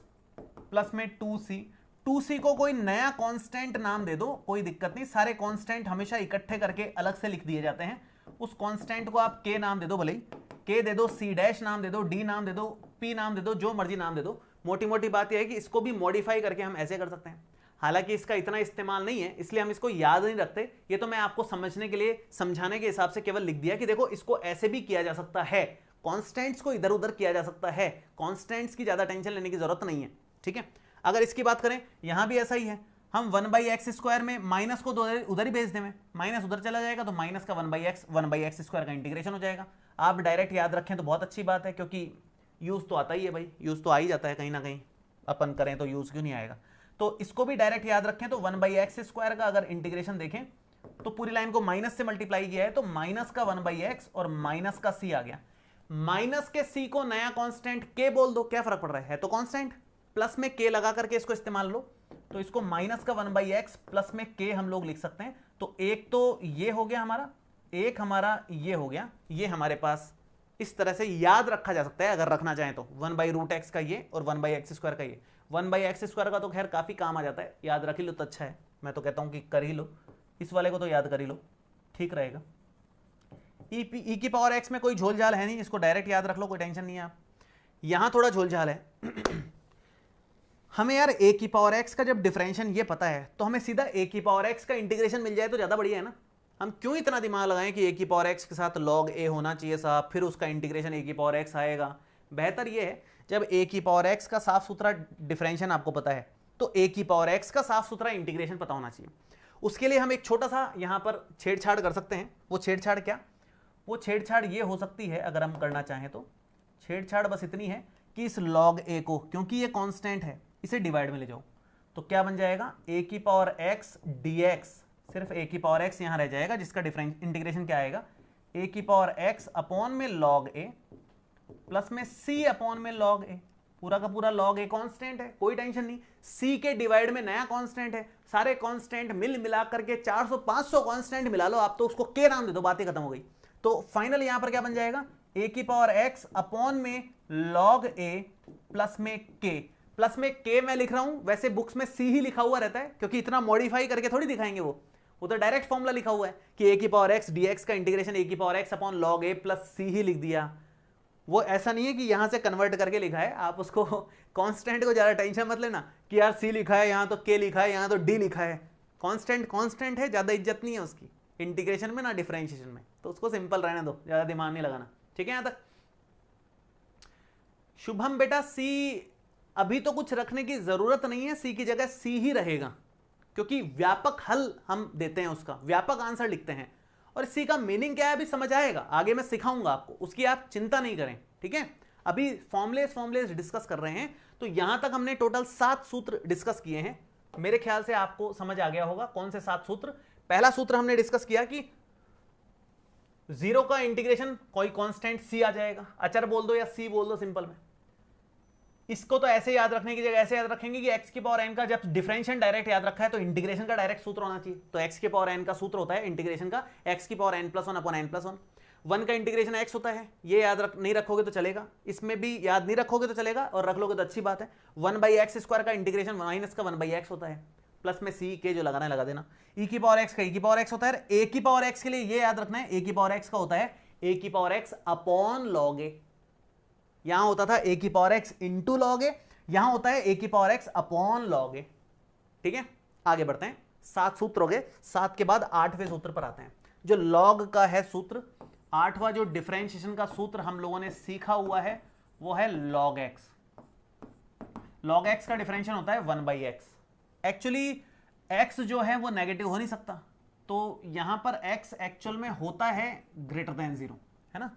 प्लस में 2c। 2c को कोई नया कांस्टेंट नाम दे दो, कोई दिक्कत नहीं, सारे कांस्टेंट हमेशा इकट्ठे करके अलग से लिख दिए जाते हैं। उस कांस्टेंट को आप k नाम दे दो, भले ही k दे दो, c डैश नाम दे दो, d नाम दे दो, p नाम दे दो, जो मर्जी नाम दे दो। मोटी मोटी बात यह है कि इसको भी मॉडिफाई करके हम ऐसे कर सकते हैं। हालांकि इसका इतना इस्तेमाल नहीं है, इसलिए हम इसको याद नहीं रखते। ये तो मैं आपको समझने के लिए, समझाने के हिसाब से केवल लिख दिया कि देखो इसको ऐसे भी किया जा सकता है, कॉन्स्टेंट्स को इधर उधर किया जा सकता है, कॉन्स्टेंट्स की ज्यादा टेंशन लेने की जरूरत नहीं है। ठीक है, अगर इसकी बात करें, यहां भी ऐसा ही है, हम 1/x² में माइनस को उधर ही भेज दें, माइनस उधर चला जाएगा तो माइनस का 1/x² का इंटीग्रेशन हो जाएगा। आप डायरेक्ट याद रखें तो बहुत अच्छी बात है, क्योंकि यूज तो आता ही है भाई, यूज तो आ ही जाता है कहीं ना कहीं, अपन करें तो यूज क्यों नहीं आएगा। तो इसको भी डायरेक्ट याद रखें तो 1/x² का अगर इंटीग्रेशन देखें तो पूरी लाइन को माइनस से मल्टीप्लाई किया है, तो माइनस का 1/x और माइनस का c आ गया। माइनस के c को नया कांस्टेंट k बोल दो, क्या फर्क पड़ रहा है तो कांस्टेंट, प्लस में k लगा करके इसको इस्तेमाल लो, तो इसको माइनस का 1/x प्लस में k हम लोग लिख सकते हैं। तो एक तो ये हो गया हमारा, एक हमारा ये हो गया, ये हमारे पास इस तरह से याद रखा जा सकता है अगर रखना चाहें तो, 1/√x का ये और 1/x² का ये। 1/x² का तो खैर काफी काम आ जाता है, याद रख ही लो तो अच्छा है, मैं तो कहता हूं कि कर ही लो, इस वाले को तो याद कर ही लो, ठीक रहेगा। e की पावर x में कोई झोल झाल है नहीं, इसको डायरेक्ट याद रख लो, कोई टेंशन नहीं है। आप यहां थोड़ा झोल झाल है हमें यार a की पावर x का जब डिफरेंशियल ये पता है तो हमें सीधा a की पावर x का इंटीग्रेशन मिल जाए तो ज्यादा बढ़िया है ना। हम क्यों इतना दिमाग लगाएं कि a की पावर x के साथ log a होना चाहिए साहब, फिर उसका इंटीग्रेशन a की पावर x आएगा। बेहतर ये है जब a की पावर x का साफ सुथरा डिफरेंशियल आपको पता है तो a की पावर x का साफ सुथरा इंटीग्रेशन पता होना चाहिए। उसके लिए हम एक छोटा सा यहां पर छेड़छाड़ कर सकते हैं। वो छेड़छाड़ क्या? वो छेड़छाड़ ये हो सकती है, अगर हम करना चाहें तो छेड़छाड़ बस इतनी है कि इस log a को, क्योंकि ये कांस्टेंट है, इसे डिवाइड में ले जाओ तो क्या बन जाएगा, a की पावर x dx, सिर्फ a की पावर x यहां रह जाएगा, जिसका इंटीग्रेशन क्या आएगा, a की पावर x अपॉन में log a प्लस में c अपॉन में log a। पूरा का पूरा log a कांस्टेंट है, कोई टेंशन नहीं, c के डिवाइड में नया कांस्टेंट है, सारे कांस्टेंट मिला करके 400-500 कांस्टेंट मिला लो आप, तो उसको k नाम दे दो, बातें खत्म हो गई। तो फाइनल यहां पर क्या बन जाएगा, a की पावर x अपॉन में log a प्लस में k। प्लस में k मैं लिख रहा हूं, वैसे बुक्स में c ही लिखा हुआ रहता है, क्योंकि इतना मॉडिफाई करके थोड़ी दिखाएंगे वो तो डायरेक्ट फॉर्मूला लिखा हुआ है कि a की पावर x dx का इंटीग्रेशन a की power x upon log a plus c ही लिख दिया। वो ऐसा नहीं है कि यहां से कन्वर्ट करके लिखा है, आप उसको कांस्टेंट को ज्यादा टेंशन मत लेना कि यार c लिखा है, यहां तो k लिखा है, यहां तो d लिखा है। कांस्टेंट है, ज्यादा इज्जत नहीं है उसकी इंटीग्रेशन में ना डिफरेंशिएशन में, तो उसको सिंपल रहने दो, ज्यादा दिमाग नहीं लगाना। ठीक है यहां तक? शुभम बेटा c अभी तो कुछ रखने की जरूरत नहीं है, सी की जगह सी ही रहेगा, क्योंकि व्यापक हल हम देते हैं, उसका व्यापक आंसर लिखते हैं। और सी का मीनिंग क्या है अभी समझ आएगा, आगे मैं सिखाऊंगा आपको, उसकी आप चिंता नहीं करें। ठीक है, अभी फॉर्मुलेस डिस्कस कर रहे हैं। तो यहां तक हमने टोटल 7 सूत्र डिस्कस किए हैं। मेरे ख्याल से आपको समझ आ गया होगा कौन से 7 सूत्र। पहला सूत्र हमने डिस्कस किया कि जीरो का इंटीग्रेशन कोई कांस्टेंट सी आ जाएगा, अचर बोल दो या सी बोल दो सिंपल में। इसको तो ऐसे याद रखने की जगह ऐसे याद रखेंगे कि x की पावर n का जब डिफरेंशियल डायरेक्ट याद रखा है तो इंटीग्रेशन का डायरेक्ट सूत्र होना चाहिए। तो x की पावर n का सूत्र होता है इंटीग्रेशन का x की पावर n+1 अपॉन n+1। 1 का इंटीग्रेशन x होता है, ये याद नहीं रखोगे तो चलेगा, इसमें भी याद नहीं रखोगे तो चलेगा, और रख लोगे तो अच्छी बात है। 1/x² का इंटीग्रेशन माइनस का 1/x होता है, प्लस में c के जो लगाना है लगा देना। e की पावर x का e की पावर x होता है। a की पावर x के लिए ये याद रखना है, a की पावर x का होता है a की power x upon log a। यहां होता था a की power x into log a, यहां होता है a की power x upon log a। ठीक है, आगे बढ़ते हैं। 7 सूत्र हो गए, 7 के बाद 8वें सूत्र पर आते हैं जो log का है सूत्र। 8वां जो डिफरेंशिएशन का सूत्र हम लोगों ने सीखा हुआ है वो है log x। log x का डिफरेंशिएशन होता है 1/x। एक्चुअली x जो है वो नेगेटिव हो नहीं सकता, तो यहां पर x एक्चुअल में होता है ग्रेटर देन 0, है ना।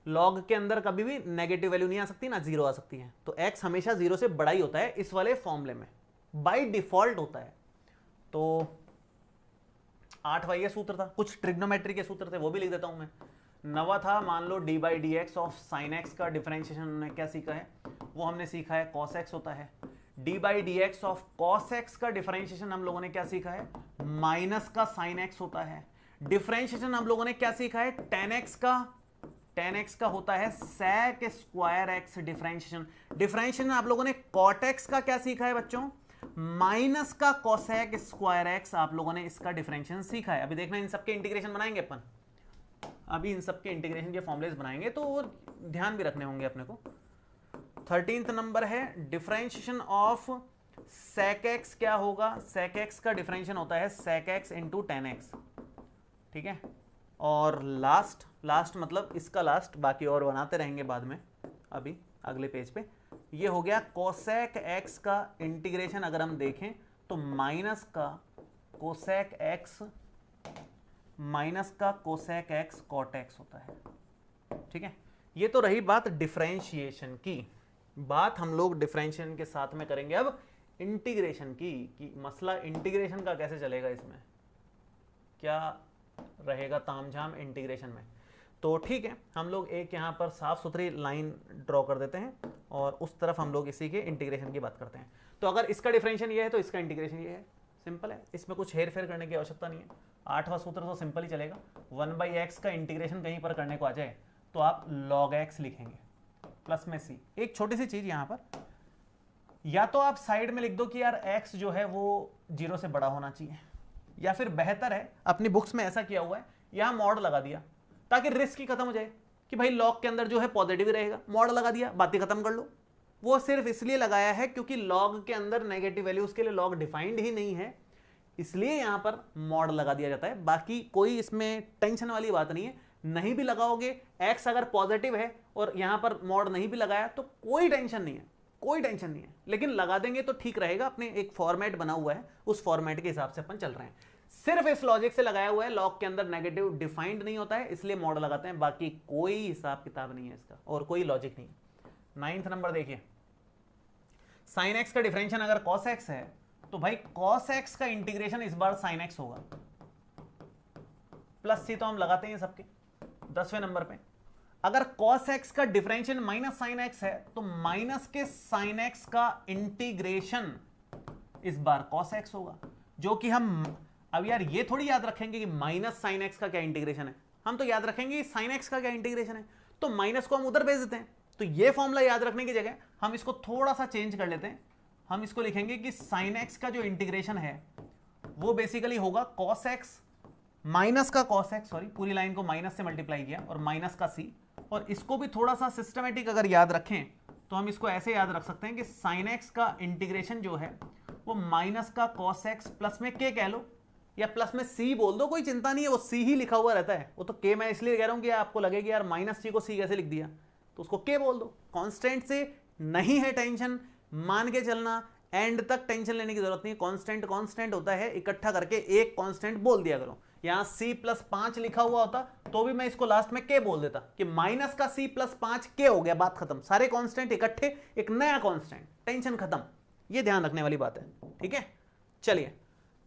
log के अंदर कभी भी नेगेटिव वैल्यू नहीं आ सकती ना 0 आ सकती है, तो x हमेशा 0 से बड़ा ही होता है इस वाले फॉर्मूले में, बाय डिफॉल्ट होता है। तो 8वां ये सूत्र था। कुछ ट्रिग्नोमेट्री के सूत्र थे वो भी लिख देता हूं मैं। 9वां था, मान लो d/dx ऑफ sin x का डिफरेंशिएशन हमने क्या सीखा है, वो हमने सीखा है cos x होता है। d/dx ऑफ cos x का डिफरेंशिएशन हम लोगों ने क्या सीखा है, माइनस का sin x होता है। डिफरेंशिएशन हम लोगों ने क्या सीखा है, tan x का होता है sec square x differentiation. Differentiation आप लोगों ने cot x का क्या सीखा है बच्चों, माइनस का cosec स्क्वायर x आप लोगों ने इसका डिफरेंशिएशन सीखा है। अभी देखना इन सबके इंटीग्रेशन बनाएंगे अपन, अभी इन सबके इंटीग्रेशन के फॉर्मुलेस बनाएंगे तो वो ध्यान भी रखने होंगे अपने को। 13th नंबर है डिफरेंशिएशन ऑफ sec x क्या होगा, sec x का डिफरेंशिएशन होता है sec x into tan x। ठीक है, और लास्ट मतलब इसका लास्ट, बाकी और बनाते रहेंगे बाद में, अभी अगले पेज पे। ये हो गया cosec x का इंटीग्रेशन। अगर हम देखें तो माइनस का cosec x cot x होता है। ठीक है, ये तो रही बात डिफरेंशिएशन की। बात हम लोग डिफरेंशिएशन के साथ में करेंगे अब इंटीग्रेशन की, कि मसला इंटीग्रेशन का कैसे चलेगा, इसमें क्या रहेगा तामझाम इंटीग्रेशन में। तो ठीक है, हम लोग एक यहाँ पर साफ सुथरी लाइन ड्रॉ कर देते हैं और उस तरफ हम लोग इसी के इंटीग्रेशन की बात करते हैं। तो अगर इसका डिफरेंशिएशन ये है तो इसका इंटीग्रेशन ये है, सिंपल है, इसमें कुछ हेर फेर करने की आवश्यकता नहीं है। 8वां सूत्र तो सिंपल ही चलेगा। 1/x का इंटीग्रेशन कहीं पर करने को आ जाए तो आप log x लिखेंगे प्लस में c। एक छोटी सी चीज यहाँ पर, या तो आप साइड में लिख दो कि यार x जो है वो 0 से बड़ा होना चाहिए, या फिर बेहतर है अपनी बुक्स में ऐसा किया हुआ है यहां मॉड लगा दिया ताकि रिस्क ही खत्म हो जाए कि भाई log के अंदर जो है पॉजिटिव ही रहेगा, मॉड लगा दिया, बातें खत्म कर लो। वो सिर्फ इसलिए लगाया है क्योंकि log के अंदर नेगेटिव वैल्यूज के लिए log डिफाइंड ही नहीं है, इसलिए यहां पर मॉड लगा दिया जाता है। बाकी कोई इसमें टेंशन वाली बात नहीं है, नहीं भी लगाओगे, x अगर पॉजिटिव है और यहां पर मॉड नहीं भी लगाया तो कोई टेंशन नहीं है, कोई टेंशन नहीं है, लेकिन लगा देंगे तो ठीक रहेगा। अपने एक फॉर्मेट बना हुआ है, उस फॉर्मेट के हिसाब से अपन चल रहे हैं। सिर्फ इस लॉजिक से लगाया हुआ है, log के अंदर नेगेटिव डिफाइंड नहीं होता है इसलिए मॉड लगाते हैं, बाकी कोई हिसाब किताब नहीं है इसका और कोई लॉजिक नहीं है। 9th नंबर देखिए, sin x का डिफरेंशिएशन अगर cos x है तो भाई cos x का इंटीग्रेशन इस बार sin x होगा, प्लस c तो हम लगाते हैं सबके। 10वें नंबर पे अगर cos x का डिफरेंशिएशन माइनस sin x है तो माइनस के sin x का इंटीग्रेशन इस बार cos x होगा, जो कि हम अब यार ये थोड़ी याद रखेंगे कि माइनस sin x का क्या इंटीग्रेशन है, हम तो याद रखेंगे कि sin x का क्या इंटीग्रेशन है, तो माइनस को हम उधर भेज देते हैं। तो ये फॉर्मूला याद रखने की जगह हम इसको थोड़ा सा चेंज कर लेते हैं, हम इसको लिखेंगे कि sin x का जो इंटीग्रेशन है वो बेसिकली होगा cos x माइनस का cos x, सॉरी पूरी लाइन को माइनस से मल्टीप्लाई किया और माइनस का c, और इसको भी थोड़ा सा सिस्टमेटिक अगर याद रखें तो हम इसको ऐसे याद रख सकते हैं कि sin x का इंटीग्रेशन जो है वो माइनस का cos x प्लस में k कह लो या प्लस में c बोल दो, कोई चिंता नहीं है, वो c ही लिखा हुआ रहता है। वो तो k मैं इसलिए कह रहा हूं कि आपको लगेगा यार माइनस c को c कैसे लिख दिया, तो उसको k बोल दो। कांस्टेंट से नहीं है टेंशन, मान के चलना, एंड तक टेंशन लेने की जरूरत नहीं है। कांस्टेंट कांस्टेंट होता है, इकट्ठा करके एक कांस्टेंट बोल दिया करो। यहां c+5 लिखा हुआ होता तो भी मैं इसको लास्ट में k बोल देता कि माइनस का c+5 k हो गया, बात खत्म। सारे कांस्टेंट इकट्ठे, एक नया कांस्टेंट, टेंशन खत्म। ये ध्यान रखने वाली बात है, ठीक है। चलिए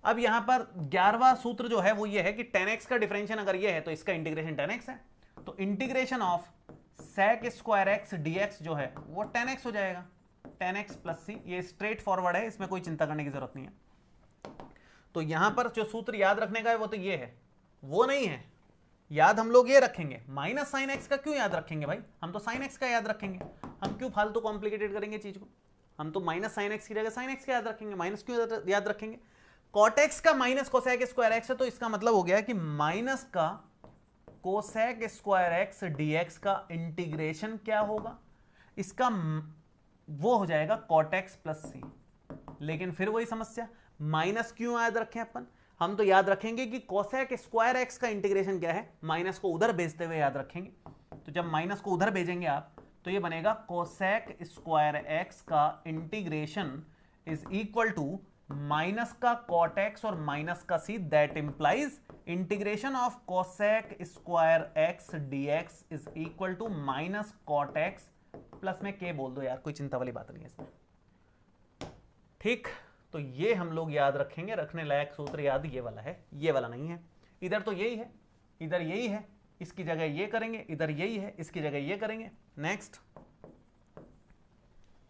अब यहां पर 11वां सूत्र जो है वो ये है कि tan x का डिफरेंशियल अगर ये है तो इसका इंटीग्रेशन tan x है, तो integration of sec square x dx जो है वो tan x हो जाएगा, tan x प्लस c। ये स्ट्रेट फॉरवर्ड है, इसमें कोई चिंता करने की जरूरत नहीं है। तो यहां पर जो सूत्र याद रखने का है वो तो ये है, वो नहीं है याद हम लोग ये रखेंगे। माइनस साइन एक्स का क्यों याद रखेंगे भाई, हम तो साइन एक्स का याद रखेंगे। हम क्यों फालतू कॉम्प्लिकेटेड करेंगे चीज को, हम तो माइनस साइन एक्स की जगह साइन एक्स का याद रखेंगे। माइनस क्यों याद रखेंगे, कॉट एक्स का माइनस कोसेक स्क्वायर एक्स है, तो इसका मतलब हो गया कि माइनस का कोसेक स्क्वायर एक्स डीएक्स का इंटीग्रेशन क्या होगा, इसका वो हो जाएगा कॉट एक्स प्लस सी। लेकिन फिर वही समस्या, माइनस क्यों याद रखें अपन, हम तो याद रखेंगे कि कोसेक स्क्वायर एक्स का इंटीग्रेशन क्या है, माइनस को उधर भेजते हुए याद रखेंगे। तो जब माइनस को उधर भेजेंगे आप तो ये बनेगा कोसेक स्क्वायर एक्स का integration is equal to minus का कॉट एक्स और माइनस का C, that implies integration of cosec square x d x is equal to minus cot x plus में के बोल दो यार, कोई चिंता वाली बात नहीं है इसमें, ठीक। तो ये हम लोग याद रखेंगे, रखने लायक सूत्र याद ये वाला है, ये वाला नहीं है। इधर तो यही है, इधर यही है, इसकी जगह ये करेंगे, इधर यही है, इसकी जगह ये करेंगे। नेक्स्ट,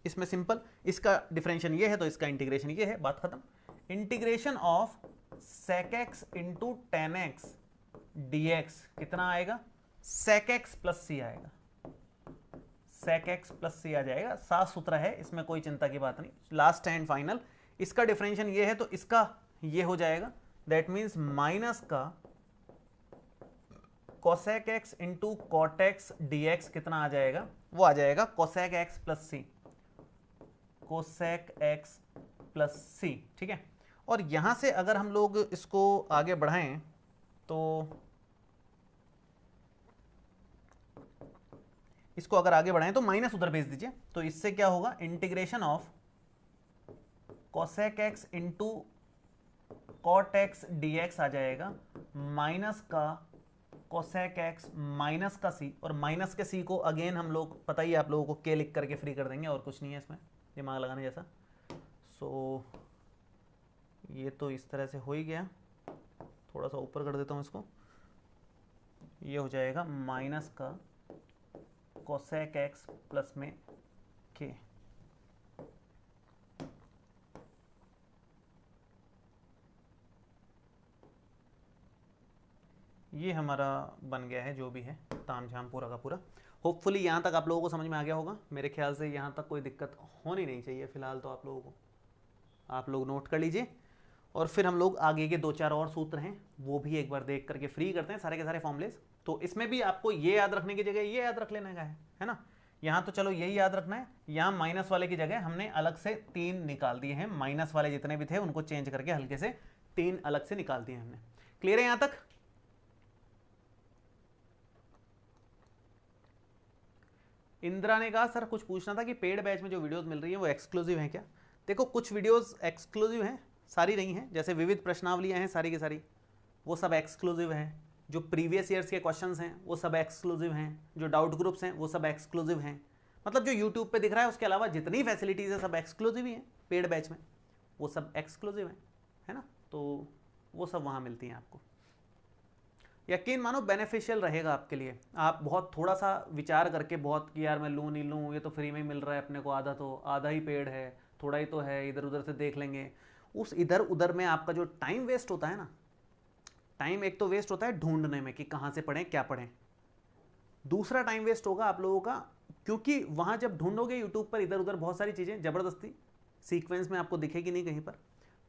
इसमें सिंपल, इसका डिफरेंशियल ये है तो इसका इंटीग्रेशन ये है, बात खत्म। Integration of sec x into ten x dx कितना आएगा, sec x प्लस सी आएगा, sec x प्लस सी आ जाएगा, साफ सुथरा है, इसमें कोई चिंता की बात नहीं। लास्ट एंड फाइनल, इसका डिफरेंशियल ये है तो इसका ये हो जाएगा, दैट मीन्स माइनस का cosec x into cot x dx कितना आ जाएगा, वो आ जाएगा cosec x प्लस सी, cosec x प्लस सी, ठीक है। और यहां से अगर हम लोग इसको आगे बढ़ाएं तो इसको अगर आगे बढ़ाएं तो माइनस उधर भेज दीजिए, तो इससे क्या होगा, integration of cosec x into cot x dx आ जाएगा, माइनस का cosec x माइनस का c, और माइनस के c को अगेन हम लोग पता ही आप लोगों को k लिख करके फ्री कर देंगे, और कुछ नहीं है इसमें दिमाग लगाने जैसा। सो ये तो इस तरह से हो ही गया, थोड़ा सा ऊपर कर देता हूँ इसको, ये हो जाएगा माइनस का cosec x प्लस में k। ये हमारा बन गया है जो भी है तामझाम पूरा का पूरा। होपफुली यहाँ तक आप लोगों को समझ में आ गया होगा, मेरे ख्याल से यहाँ तक कोई दिक्कत होनी नहीं चाहिए फिलहाल तो। आप लोगों को, आप लोग नोट कर लीजिए, और फिर हम लोग आगे के 2-4 और सूत्र हैं वो भी एक बार देख करके फ्री करते हैं सारे के सारे फॉर्मूलेस। तो इसमें भी आपको ये याद रखने की जगह ये याद रख लेने का है ना। यहाँ तो चलो यही याद रखना है, यहाँ माइनस वाले की जगह हमने अलग से 3 निकाल दिए हैं, माइनस वाले जितने भी थे उनको चेंज करके हल्के से 3 अलग से निकाल दिए हमने। क्लियर है यहाँ तक? इंदिरा ने कहा सर कुछ पूछना था कि पेड बैच में जो वीडियोस मिल रही हैं वो एक्सक्लूसिव हैं क्या? देखो कुछ वीडियोस एक्सक्लूसिव हैं, सारी नहीं हैं। जैसे विविध प्रश्नावलियां हैं सारी की सारी, वो सब एक्सक्लूसिव हैं। जो प्रीवियस ईयर्स के क्वेश्चंस हैं वो सब एक्सक्लूसिव हैं। जो डाउट ग्रुप्स हैं वो सब एक्सक्लूसिव हैं। मतलब जो यूट्यूब पे दिख रहा है उसके अलावा जितनी फैसिलिटीज़ है सब एक्सक्लूसिव ही हैं पेड बैच में, वो सब एक्सक्लूसिव हैं, है ना। तो वो सब वहाँ मिलती हैं आपको। यकीन मानो बेनिफिशियल रहेगा आपके लिए। आप बहुत थोड़ा सा विचार करके बहुत कि यार मैं लूँ नहीं लूँ, ये तो फ्री में ही मिल रहा है अपने को, आधा तो आधा ही पेड है, थोड़ा ही तो है, इधर उधर से देख लेंगे। उस इधर उधर में आपका जो टाइम वेस्ट होता है ना, टाइम एक तो वेस्ट होता है ढूंढने में कि कहाँ से पढ़ें क्या पढ़ें, दूसरा टाइम वेस्ट होगा आप लोगों का क्योंकि वहाँ जब ढूंढोगे यूट्यूब पर इधर उधर बहुत सारी चीज़ें ज़बरदस्ती सीक्वेंस में आपको दिखेगी नहीं कहीं पर,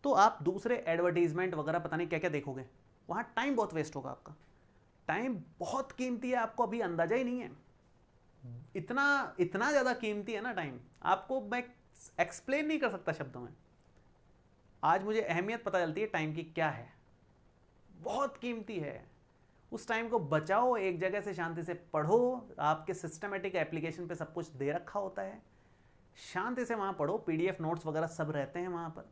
तो आप दूसरे एडवर्टीजमेंट वगैरह पता नहीं क्या क्या देखोगे, वहाँ टाइम बहुत वेस्ट होगा आपका। टाइम बहुत कीमती है, आपको अभी अंदाजा ही नहीं है, इतना इतना ज़्यादा कीमती है ना टाइम, आपको मैं एक्सप्लेन नहीं कर सकता शब्दों में। आज मुझे अहमियत पता चलती है टाइम की क्या है, बहुत कीमती है। उस टाइम को बचाओ, एक जगह से शांति से पढ़ो, आपके सिस्टमेटिक एप्लीकेशन पे सब कुछ दे रखा होता है, शांति से वहाँ पढ़ो, PDF नोट्स वगैरह सब रहते हैं वहाँ पर,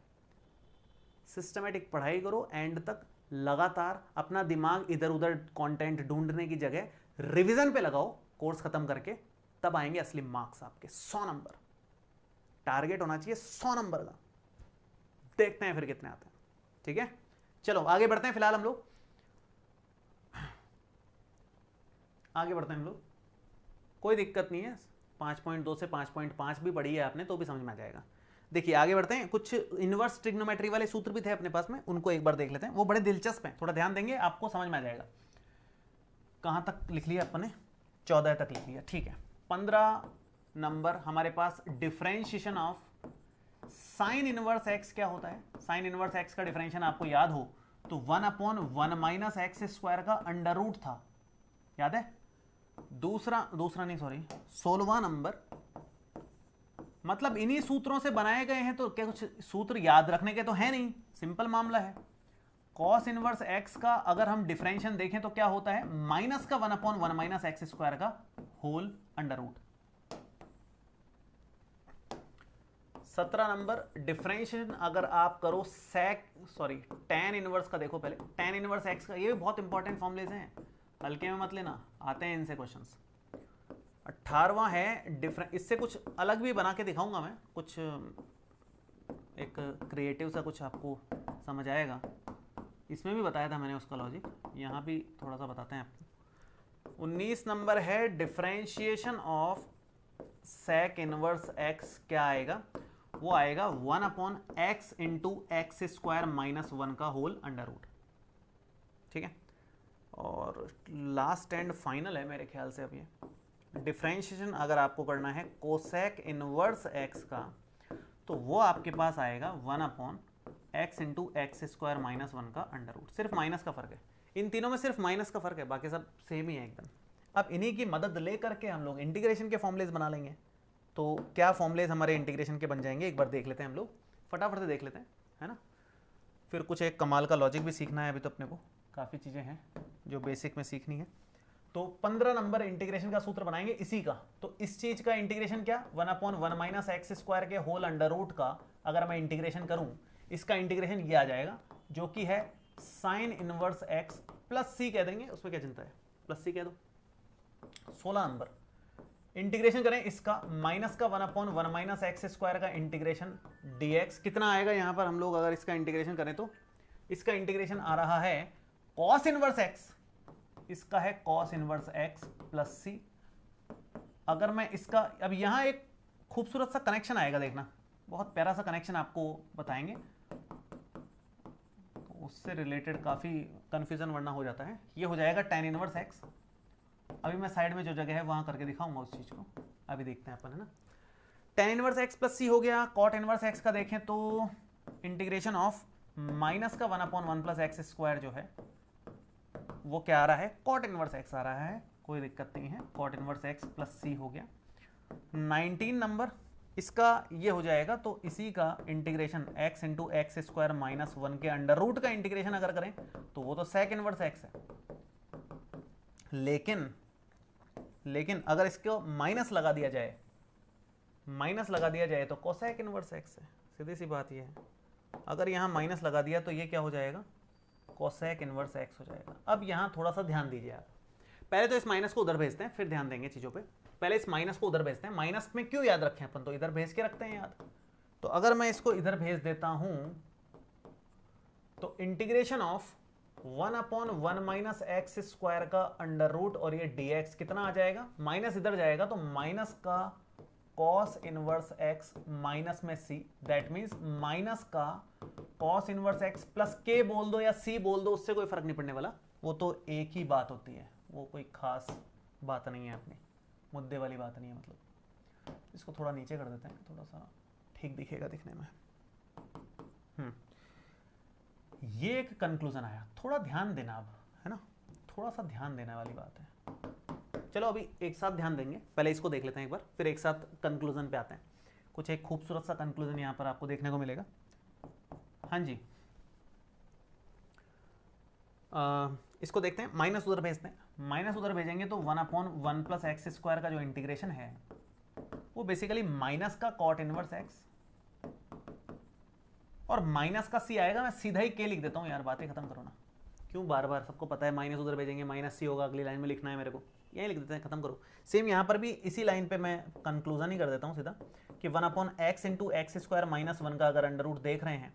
सिस्टमेटिक पढ़ाई करो, एंड तक लगातार अपना दिमाग इधर उधर कंटेंट ढूंढने की जगह रिवीजन पे लगाओ कोर्स खत्म करके, तब आएंगे असली मार्क्स आपके 100 नंबर। टारगेट होना चाहिए 100 नंबर का, देखते हैं फिर कितने आते हैं। ठीक है, चलो आगे बढ़ते हैं। फिलहाल हम लोग आगे बढ़ते हैं हम लोग, कोई दिक्कत नहीं है, 5.2 से 5.5 भी पढ़ी है आपने तो भी समझ में आ जाएगा। देखिए आगे बढ़ते हैं, कुछ इनवर्स ट्रिग्नोमेट्री वाले सूत्र भी थे अपने पास में, उनको एक बार देख लेते हैं, वो बड़े दिलचस्प हैं, थोड़ा ध्यान देंगे आपको समझ में आ जाएगा। कहां तक लिख लिया अपने? 14 तक लिख लिया, ठीक है। 15 नंबर हमारे पास differentiation of sine inverse x क्या होता है? साइन इनवर्स एक्स का डिफरेंशिएशन आपको याद हो तो 1/1 माइनस एक्स स्क्वायर का अंडर रूट था, याद है? दूसरा नहीं सॉरी 16वां नंबर, मतलब इन्हीं सूत्रों से बनाए गए हैं, तो क्या कुछ सूत्र याद रखने के तो है नहीं, सिंपल मामला है। कॉस इनवर्स एक्स का अगर हम डिफरेंशिएशन देखें तो क्या होता है? माइनस का 1/1 माइनस एक्स स्क्वायर का whole under root. 17 number differentiation अगर आप करो tan इनवर्स का, देखो पहले tan इनवर्स एक्स का, ये भी बहुत इंपॉर्टेंट फॉर्मूलेज हैं, हल्के में मत लेना, आते हैं इनसे क्वेश्चंस। 18वां है डिफरेंट, इससे कुछ अलग भी बना के दिखाऊंगा मैं, कुछ एक क्रिएटिव सा कुछ आपको समझ आएगा। इसमें भी बताया था मैंने उसका लॉजिक, यहाँ भी थोड़ा सा बताते हैं आपको। 19 नंबर है differentiation of sec inverse x, क्या आएगा? वो आएगा 1/x into x square minus 1 का होल अंडर रूट। ठीक है, और लास्ट एंड फाइनल है मेरे ख्याल से अब ये डिफरेंशिएशन अगर आपको करना है कोसेक इनवर्स एक्स का, तो वो आपके पास आएगा 1/x into x square minus 1 का अंडर रूट। सिर्फ माइनस का फर्क है, इन तीनों में सिर्फ माइनस का फर्क है, बाकी सब सेम ही है एकदम। अब इन्हीं की मदद लेकर के हम लोग इंटीग्रेशन के फॉर्मुलेज बना लेंगे। तो क्या फॉर्मुलेज हमारे इंटीग्रेशन के बन जाएंगे, एक बार देख लेते हैं हम लोग, फटाफट से देख लेते हैं, है ना। फिर कुछ एक कमाल का लॉजिक भी सीखना है अभी, तो अपने को काफ़ी चीज़ें हैं जो बेसिक में सीखनी है। तो 15 नंबर इंटीग्रेशन का सूत्र बनाएंगे इसी का। तो इस चीज़ का इंटीग्रेशन क्या? 1/1 माइनस एक्स स्क्वायर के होल अंडर रूट का अगर मैं इंटीग्रेशन करूं, इसका इंटीग्रेशन ये आ जाएगा, जो कि है साइन इनवर्स एक्स प्लस सी कह देंगे, उसमें क्या चिंता है, प्लस सी कह दो। 16 नंबर इंटीग्रेशन करें इसका, माइनस का 1/1 माइनस एक्स स्क्वायर का इंटीग्रेशन dx, कितना आएगा यहाँ पर हम लोग अगर इसका इंटीग्रेशन करें तो इसका इंटीग्रेशन आ रहा है कॉस इनवर्स एक्स, इसका है कॉस इनवर्स एक्स प्लस सी। अगर मैं इसका, अब यहां एक खूबसूरत सा कनेक्शन आएगा, देखना बहुत प्यारा सा कनेक्शन आपको बताएंगे, तो उससे रिलेटेड काफी कंफ्यूजन वरना हो जाता है। ये हो जाएगा tan इनवर्स एक्स, अभी मैं साइड में जो जगह है वहां करके दिखाऊंगा उस चीज को, अभी देखते हैं अपन, है ना। tan इनवर्स एक्स प्लस सी हो गया। cot इनवर्स एक्स का देखें तो इंटीग्रेशन ऑफ माइनस का 1/1 प्लस एक्स स्क्वायर जो है वो क्या आ रहा है? cot इनवर्स एक्स आ रहा है, कोई दिक्कत नहीं है, cot इनवर्स एक्स प्लस सी हो गया। 19 नंबर इसका ये हो जाएगा, तो इसी का integration x into x square minus 1 के अंडर रूट का इंटीग्रेशन अगर करें तो वो तो सेक इनवर्स एक्स है, लेकिन अगर इसको माइनस लगा दिया जाए तो कोसेक इनवर्स एक्स है, सीधी सी बात ये है। अगर यहाँ माइनस लगा दिया तो ये क्या हो जाएगा? कोसेक इनवर्स एक्स हो जाएगा। अब यहाँ थोड़ा सा ध्यान दीजिए आप, पहले तो इस माइनस को उधर भेजते हैं फिर ध्यान देंगे चीज़ों पे। पहले इस माइनस को उधर भेजते हैं, माइनस में क्यों याद रखें अपन, तो इधर भेज के रखते हैं याद। तो अगर मैं इसको इधर भेज देता हूं तो integration of 1/1 minus x square का अंडर रूट और ये dx कितना आ जाएगा? माइनस इधर जाएगा तो माइनस का कॉस इनवर्स एक्स माइनस में c, दैट मीन्स माइनस का cos inverse x plus k बोल दो या c बोल दो, उससे कोई फर्क नहीं पड़ने वाला, वो तो एक ही बात होती है, वो कोई खास बात नहीं है, अपनी मुद्दे वाली बात नहीं है। मतलब इसको थोड़ा नीचे कर देते हैं, थोड़ा सा ठीक दिखेगा दिखने में। ये एक कंक्लूजन आया, थोड़ा ध्यान देना अब, है ना, थोड़ा सा ध्यान देने वाली बात है। चलो अभी एक साथ ध्यान देंगे, पहले इसको देख लेते हैं एक बार, फिर एक साथ कंक्लूजन पे आते हैं। कुछ एक खूबसूरत सा कंक्लूजन यहाँ पर आपको देखने को मिलेगा। हाँ जी, इसको देखते हैं, माइनस उधर भेजते हैं, माइनस उधर भेजेंगे तो 1/1 प्लस एक्स स्क्वायर का जो इंटीग्रेशन है वो बेसिकली माइनस का कॉट इनवर्स एक्स और माइनस का सी आएगा, मैं सीधा ही के लिख देता हूं यार, बातें खत्म करो ना, क्यों बार बार, सबको पता है माइनस उधर भेजेंगे, माइनस सी होगा, अगली लाइन में लिखना है मेरे को, यही लिख देते हैं, खत्म करो। सेम यहाँ पर भी इसी लाइन पे मैं कंक्लूजन ही कर देता हूँ सीधा कि 1/x into x square minus 1 का अगर अंडर रूट देख रहे हैं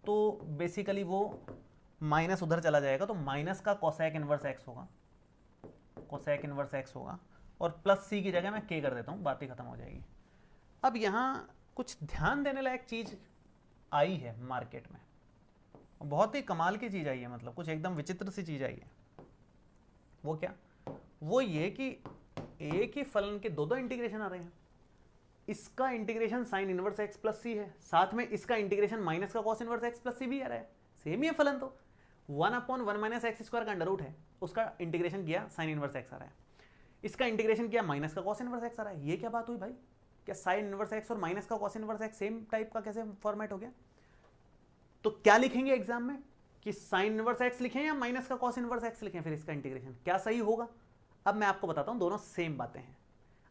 तो बेसिकली वो माइनस उधर चला जाएगा, तो माइनस का कोसेक इनवर्स एक्स होगा, कोसेक इनवर्स एक्स होगा, और प्लस सी की जगह मैं के कर देता हूँ, बात ही खत्म हो जाएगी। अब यहाँ कुछ ध्यान देने लायक चीज आई है मार्केट में, बहुत ही कमाल की चीज आई है, मतलब कुछ एकदम विचित्र सी चीज आई है। वो क्या? वो ये कि एक ही फलन के दो इंटीग्रेशन आ रहे हैं। इसका integration sine inverse x plus C है, साथ में इसका इंटीग्रेशन माइनस का cos inverse x plus C भी आ रहा है, सेम ही है फलन। तो 1/1 माइनस एक्स स्क्वायर का अंडर रूट है, उसका इंटीग्रेशन किया साइन इनवर्स एक्स आ रहा है, इसका इंटीग्रेशन किया माइनस का कॉस इनवर्स एक्स आ रहा है। ये क्या बात हुई भाई? क्या साइन इनवर्स एक्स और माइनस का cos inverse x same type का कैसे फॉर्मेट हो गया? तो क्या लिखेंगे एग्जाम में कि साइन इनवर्स एक्स लिखें या माइनस का कॉस इनवर्स एक्स लिखें, फिर इसका इंटीग्रेशन क्या सही होगा? अब मैं आपको बताता हूं, दोनों सेम बातें हैं।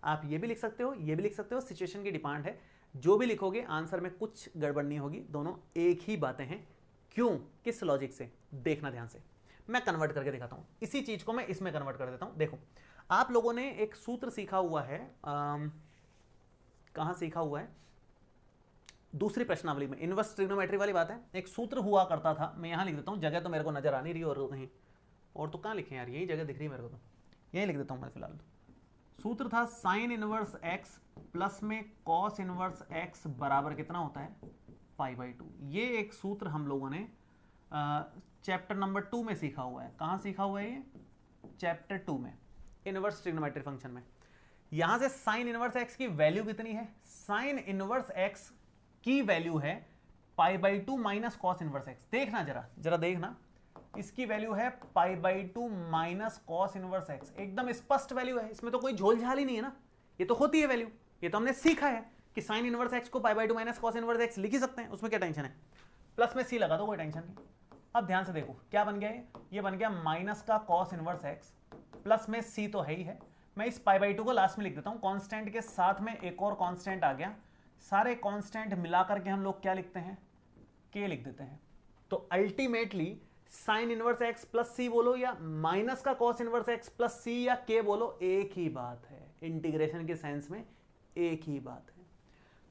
आप ये भी लिख सकते हो, ये भी लिख सकते हो, सिचुएशन की डिमांड है, जो भी लिखोगे आंसर में कुछ गड़बड़ नहीं होगी, दोनों एक ही बातें हैं। क्यों? किस लॉजिक से? देखना ध्यान से, मैं कन्वर्ट करके दिखाता हूं। इसी चीज को मैं इसमें कन्वर्ट कर देता हूं। देखो, आप लोगों ने एक सूत्र सीखा हुआ है, कहां सीखा हुआ है? दूसरी प्रश्नावली में, इनवर्स ट्रिग्नोमेट्री वाली बात है। एक सूत्र हुआ करता था, मैं यहां लिख देता हूं, जगह तो मेरे को नजर आ नहीं रही और कहीं और, तो कहां लिखे यार, यही जगह दिख रही है मेरे को, तो यही लिख देता हूं मैं फिलहाल। सूत्र था साइन इनवर्स एक्स प्लस में कॉस इनवर्स एक्स बराबर कितना होता है? π/2। ये एक सूत्र हम लोगों ने चैप्टर नंबर 2 में सीखा हुआ है। कहां सीखा हुआ है ये? चैप्टर 2 में, इनवर्स ट्रिग्नोमेट्री फंक्शन में। यहां से साइन इनवर्स एक्स की वैल्यू कितनी है? साइन इनवर्स एक्स की वैल्यू है π/2 माइनस कॉस इनवर्स एक्स। देखना जरा देखना, इसकी वैल्यू है π/2 माइनस कॉस इनवर्स एक्स। एकदम स्पष्ट वैल्यू है, इसमें तो कोई झोलझाल ही नहीं है ना, ये तो होती है वैल्यू। ये तो हमने सीखा है कि साइन इनवर्स एक्स को π/2 माइनस कॉस इनवर्स एक्स लिख ही सकते हैं, उसमें क्या टेंशन है? प्लस में सी लगा दो, कोई टेंशन नहीं। अब ध्यान से देखो क्या बन गया, ये बन गया माइनस का कॉस इनवर्स एक्स, प्लस में सी तो है ही है। मैं इस π/2 को लास्ट में लिख देता हूं, कांस्टेंट के साथ में एक और कांस्टेंट आ गया, सारे कांस्टेंट मिलाकर के हम लोग क्या लिखते हैं? के लिख देते हैं। तो ultimately sine inverse x plus C बोलो या माइनस का cos inverse x plus C या के बोलो, एक ही बात है, इंटीग्रेशन के सेंस में एक ही बात है।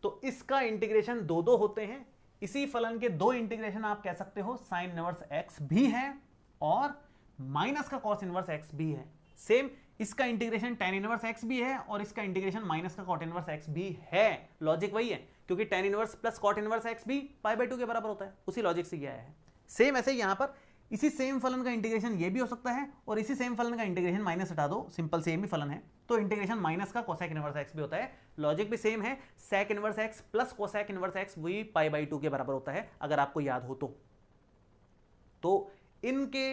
तो इसका इंटीग्रेशन दो होते हैं, इसी फलन के दो इंटीग्रेशन आप कह सकते हो, साइन इनवर्स एक्स भी है और माइनस का कॉस इनवर्स एक्स भी है। सेम इसका इंटीग्रेशन tan इनवर्स x भी है और इसका इंटीग्रेशन माइनस का cot इनवर्स x भी है। लॉजिक वही है, क्योंकि tan inverse plus cot inverse x भी π/2 के बराबर होता है, उसी लॉजिक से किया है। सेम ऐसे यहां पर इसी सेम फलन का इंटीग्रेशन ये भी हो सकता है और इसी सेम फलन का इंटीग्रेशन माइनस हटा दो, सिंपल सेम ही फलन है, तो इंटीग्रेशन माइनस का कोसेक इनवर्स x भी होता है। लॉजिक भी सेम है, sec inverse x plus cosec inverse x वही π/2 के बराबर होता है, अगर आपको याद हो तो इनके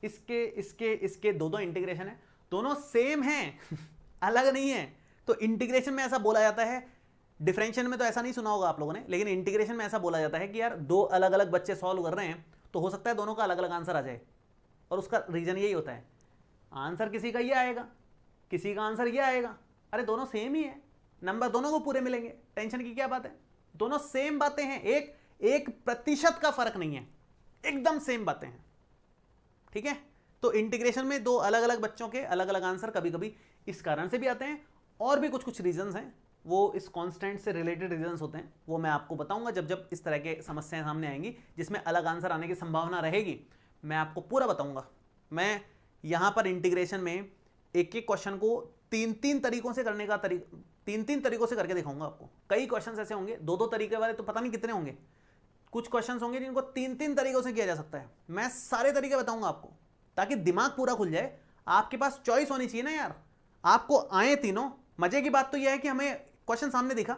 इसके दो इंटीग्रेशन है, दोनों सेम हैं अलग नहीं है। तो इंटीग्रेशन में ऐसा बोला जाता है, डिफरेंशियल में तो ऐसा नहीं सुना होगा आप लोगों ने, लेकिन इंटीग्रेशन में ऐसा बोला जाता है कि यार दो अलग अलग बच्चे सॉल्व कर रहे हैं तो हो सकता है दोनों का अलग अलग आंसर आ जाए, और उसका रीजन यही होता है, आंसर किसी का ये आएगा, किसी का आंसर ये आएगा, अरे दोनों सेम ही है, नंबर दोनों को पूरे मिलेंगे, टेंशन की क्या बात है? दोनों सेम बातें हैं, एक प्रतिशत का फर्क नहीं है, एकदम सेम बातें हैं, ठीक है। तो इंटीग्रेशन में दो अलग अलग बच्चों के अलग अलग आंसर कभी कभी इस कारण से भी आते हैं, और भी कुछ रीजंस हैं, वो इस कांस्टेंट से रिलेटेड रीजंस होते हैं, वो मैं आपको बताऊंगा जब इस तरह के समस्याएं सामने आएंगी जिसमें अलग आंसर आने की संभावना रहेगी, मैं आपको पूरा बताऊंगा। मैं यहां पर इंटीग्रेशन में एक एक क्वेश्चन को तीन तरीकों से करने का तीन तरीकों से करके दिखाऊंगा आपको। कई क्वेश्चन ऐसे होंगे, दो तरीके वाले तो पता नहीं कितने होंगे, कुछ क्वेश्चन होंगे जिनको तीन तरीकों से किया जा सकता है। मैं सारे तरीके बताऊंगा आपको, ताकि दिमाग पूरा खुल जाए। आपके पास चॉइस होनी चाहिए ना यार, आपको आए तीनों। मजे की बात तो यह है कि हमें क्वेश्चन सामने दिखा,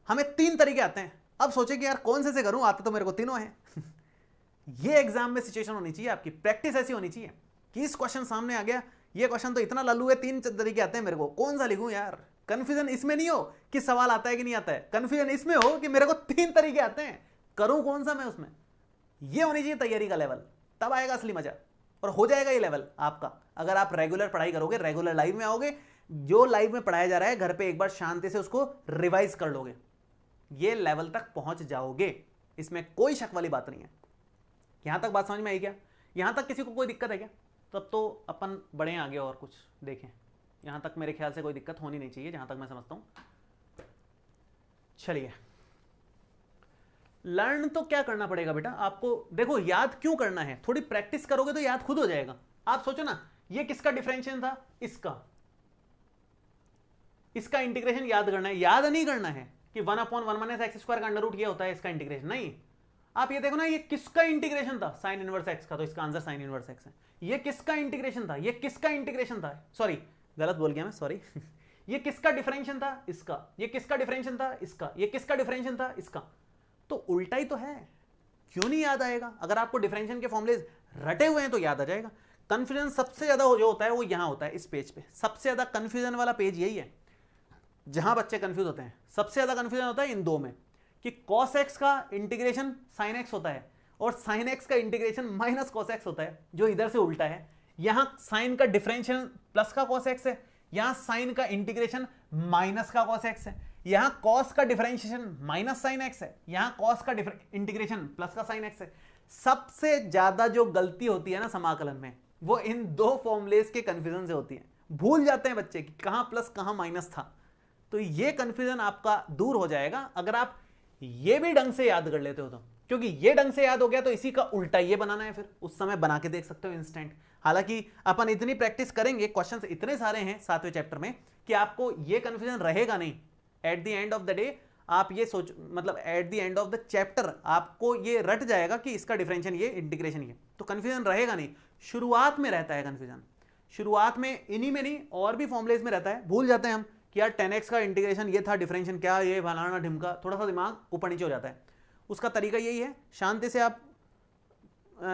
हमें 3 तरीके आते हैं, अब सोचे कि यार कौन से करूं, आते तो मेरे को तीनों हैं ये एग्जाम में सिचुएशन होनी चाहिए, आपकी प्रैक्टिस ऐसी होनी चाहिए कि इस क्वेश्चन सामने आ गया, ये क्वेश्चन तो इतना लल्लू है, 3 तरीके आते हैं मेरे को, कौन सा लिखूं यार। कंफ्यूजन इसमें नहीं हो कि सवाल आता है कि नहीं आता है, कंफ्यूजन इसमें हो कि मेरे को 3 तरीके आते हैं, करूं कौन सा मैं उसमें। ये होनी चाहिए तैयारी का लेवल, तब आएगा असली मजा, और हो जाएगा ये लेवल आपका अगर आप रेगुलर पढ़ाई करोगे, रेगुलर लाइव में आओगे, जो लाइव में पढ़ाया जा रहा है घर पे एक बार शांति से उसको रिवाइज कर लोगे, ये लेवल तक पहुंच जाओगे, इसमें कोई शक वाली बात नहीं है। यहां तक बात समझ में आई क्या? यहां तक किसी को कोई दिक्कत है क्या? तब तो अपन बढ़े हैं आगे और कुछ देखें। यहां तक मेरे ख्याल से कोई दिक्कत होनी नहीं चाहिए जहां तक मैं समझता हूं। चलिए, लर्न तो क्या करना पड़ेगा बेटा आपको? देखो, याद क्यों करना है? थोड़ी प्रैक्टिस करोगे तो याद खुद हो जाएगा। आप सोचो ना, ये किसका डिफरेंशियल था? इसका इंटीग्रेशन याद करना है। याद नहीं करना है कि 1/1 - x² का अंडर रूट ये होता है इसका इंटीग्रेशन, नहीं। आप ये देखो ना, ये किसका इंटीग्रेशन था? साइन इनवर्स x का, तो इसका आंसर साइन इनवर्स x है। ये किसका इंटीग्रेशन था? ये किसका इंटीग्रेशन था? सॉरी, गलत बोल गया मैं, सॉरी। ये किसका डिफरेंशियल था? इसका। ये किसका डिफरेंशियल था? इसका। ये किसका डिफरेंशियल था? इसका। तो उल्टा ही तो है, क्यों नहीं याद आएगा? अगर आपको डिफरेंशियल के फॉर्मूलेज रटे हुए हैं तो याद आ जाएगा। कंफ्यूजन सबसे ज्यादा जो होता है वो यहां होता है, इस पेज पे। सबसे ज्यादा कंफ्यूजन वाला पेज यही है जहां बच्चे कंफ्यूज होते हैं। सबसे ज्यादा कंफ्यूजन होता है इन दो में, कि cos x का इंटीग्रेशन sin x होता है और sin x का इंटीग्रेशन माइनस cos x होता है, जो इधर से उल्टा है। यहां sin का डिफरेंशियल प्लस का cos x है, यहां sin का इंटीग्रेशन माइनस का cos x है, यहां cos का डिफरेंशिएशन माइनस sin x है, यहां cos का इंटीग्रेशन प्लस का sin x है। सबसे ज्यादा जो गलती होती है ना समाकलन में, वो इन दो फॉर्मूलेज के कंफ्यूजन से होती है। भूल जाते हैं बच्चे कि कहां प्लस कहां माइनस था। तो ये कंफ्यूजन आपका दूर हो जाएगा अगर आप ये भी ढंग से याद कर लेते हो तो। क्योंकि ये ढंग से याद हो गया तो इसी का उल्टा ये बनाना है, फिर उस समय बना के देख सकते हो इंस्टेंट। हालांकि अपन इतनी प्रैक्टिस करेंगे, क्वेश्चंस इतने सारे हैं 7वें चैप्टर में कि आपको ये कंफ्यूजन रहेगा नहीं। At the end of the day आप ये सोच, मतलब at the end of the chapter आपको ये रट जाएगा कि इसका डिफरेंशियल ये, इंटीग्रेशन ये, तो कंफ्यूजन रहेगा नहीं। शुरुआत में रहता है कंफ्यूजन, शुरुआत में इन्हीं में नहीं और भी फॉर्मुलेज में रहता है। भूल जाते हैं हम कि यार 10x का इंटीग्रेशन ये था, डिफरेंशियल क्या, ये फलाना ढिमका, थोड़ा सा दिमाग ऊपर नीचे हो जाता है। उसका तरीका यही है, शांति से आप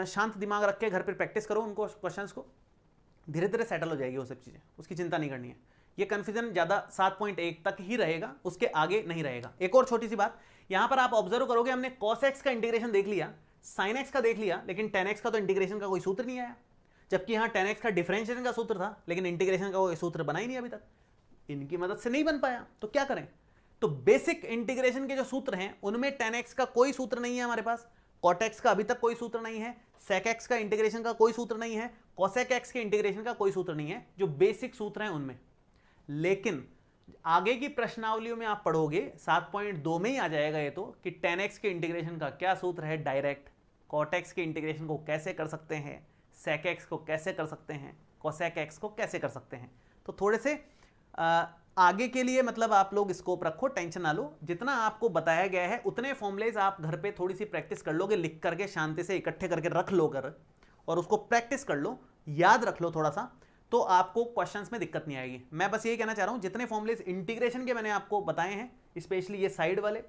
शांत दिमाग रख के घर पर प्रैक्टिस करो उनको, क्वेश्चंस को, धीरे धीरे सेटल हो जाएगी वो सब चीज़ें, उसकी चिंता नहीं करनी है। ये कंफ्यूजन ज़्यादा 7.1 तक ही रहेगा, उसके आगे नहीं रहेगा। एक और छोटी सी बात, यहाँ पर आप ऑब्जर्व करोगे हमने cos x का इंटीग्रेशन देख लिया, sin x का देख लिया, लेकिन 10x का तो इंटीग्रेशन का कोई सूत्र नहीं आया। जबकि यहाँ 10x का डिफरेंशिएशन का सूत्र था, लेकिन इंटीग्रेशन का कोई सूत्र बना ही नहीं अभी तक, इनकी मदद से नहीं बन पाया। तो क्या करें? तो बेसिक इंटीग्रेशन के जो सूत्र हैं उनमें 10x का कोई सूत्र नहीं है हमारे पास, cot x का अभी तक कोई सूत्र नहीं है, sec x का इंटीग्रेशन का कोई सूत्र नहीं है, cosec x के इंटीग्रेशन का कोई सूत्र नहीं है, जो बेसिक सूत्र हैं उनमें। लेकिन आगे की प्रश्नावलियों में आप पढ़ोगे 7.2 में ही आ जाएगा ये तो, कि 10x के इंटीग्रेशन का क्या सूत्र है डायरेक्ट, cot x के इंटीग्रेशन को कैसे कर सकते हैं, sec x को कैसे कर सकते हैं, cosec x को कैसे कर सकते हैं। तो थोड़े से आगे के लिए मतलब आप लोग स्कोप रखो, टेंशन ना लो। जितना आपको बताया गया है उतने फॉर्मुलेज आप घर पे थोड़ी सी प्रैक्टिस कर लोगे, लिख करके शांति से इकट्ठे करके रख लो कर, और उसको प्रैक्टिस कर लो, याद रख लो थोड़ा सा, तो आपको क्वेश्चंस में दिक्कत नहीं आएगी। मैं बस यही कहना चाह रहा हूं, जितने फॉर्मुलेज इंटीग्रेशन के मैंने आपको बताए हैं, स्पेशली ये साइड वाले,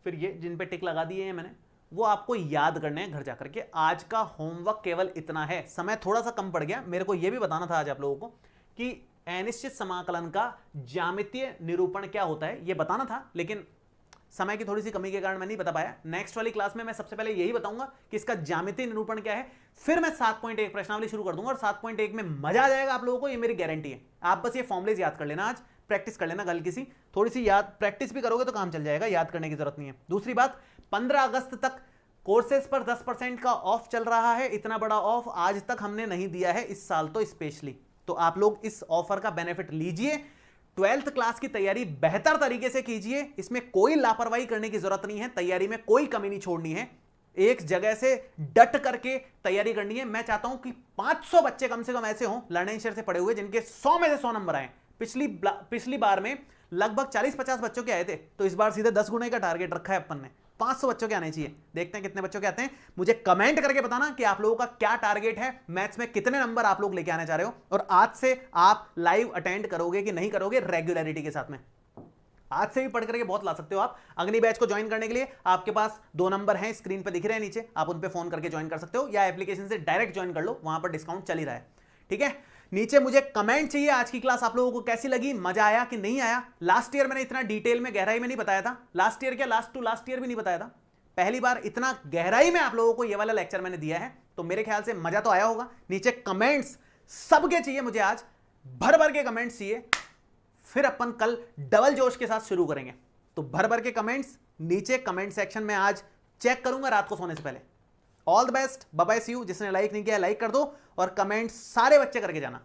फिर ये जिन पे टिक लगा दिए हैं मैंने, वो आपको याद करने हैं घर जाकर के। आज का होमवर्क केवल इतना है, समय थोड़ा सा कम पड़ गया। मेरे को ये भी बताना था आज आप लोगों को कि अनिश्चित समाकलन का ज्यामितीय निरूपण क्या होता है, ये बताना था, लेकिन समय की थोड़ी सी कमी के कारण मैं नहीं बता पाया। नेक्स्ट वाली क्लास में मैं सबसे पहले यही बताऊंगा कि इसका ज्यामितीय निरूपण क्या है, फिर मैं 7.1 प्रश्नावली शुरू कर दूंगा, और 7.1 में मजा आ जाएगा आप लोगों को, ये मेरी गारंटी है। आप बस ये फॉर्मुलेज याद कर लेना, आज प्रैक्टिस कर लेना, हल्की सी थोड़ी सी याद प्रैक्टिस भी करोगे तो काम चल जाएगा, याद करने की जरूरत नहीं है। दूसरी बात, 15 अगस्त तक कोर्सेज पर 10% का ऑफ चल रहा है। इतना बड़ा ऑफ आज तक हमने नहीं दिया है इस साल तो स्पेशली, तो आप लोग इस ऑफर का बेनिफिट लीजिए। 12th क्लास की तैयारी बेहतर तरीके से कीजिए, इसमें कोई लापरवाही करने की जरूरत नहीं है, तैयारी में कोई कमी नहीं छोड़नी है, एक जगह से डट करके तैयारी करनी है। मैं चाहता हूं कि 500 बच्चे कम से कम ऐसे हों लर्निंग शेयर से पढ़े हुए जिनके 100 में से 100 नंबर आए। पिछली बार में लगभग 40-50 बच्चों के आए थे, तो इस बार सीधे 10 गुने का टारगेट रखा है अपन ने, 500 बच्चों के आने चाहिए। देखते हैं कितने बच्चों के आते हैं, मुझे कमेंट करके बताना कि आप लोगों का क्या टारगेट है, मैथ्स में कितने नंबर आप लोग लेके आने चाह रहे हो, और आज से आप लाइव अटेंड करोगे कि नहीं करोगे रेगुलरिटी के साथ में। आज से भी पढ़ करके बहुत ला सकते हो आप। अगली बैच को ज्वाइन करने के लिए आपके पास 2 नंबर हैं, स्क्रीन पे दिख रहे हैं नीचे, आप उन पे फोन करके ज्वाइन कर सकते हो, या एप्लीकेशन से डायरेक्ट ज्वाइन कर लो, वहां पर डिस्काउंट चल ही रहा है। ठीक है, नीचे मुझे कमेंट चाहिए आज की क्लास आप लोगों को कैसी लगी, मजा आया कि नहीं आया। लास्ट ईयर मैंने इतना डिटेल में गहराई में नहीं बताया था, लास्ट ईयर क्या लास्ट टू लास्ट ईयर भी नहीं बताया था, पहली बार इतना गहराई में आप लोगों को ये वाला लेक्चर मैंने दिया है, तो मेरे ख्याल से मजा तो आया होगा। नीचे कमेंट्स सबके चाहिए मुझे, आज भर भर के कमेंट्स चाहिए, फिर अपन कल डबल जोश के साथ शुरू करेंगे। तो भर भर के कमेंट्स नीचे कमेंट सेक्शन में आज चेक करूंगा रात को सोने से पहले, all the best, bye bye, see you. जिसने लाइक नहीं किया लाइक कर दो और कमेंट सारे बच्चे करके जाना।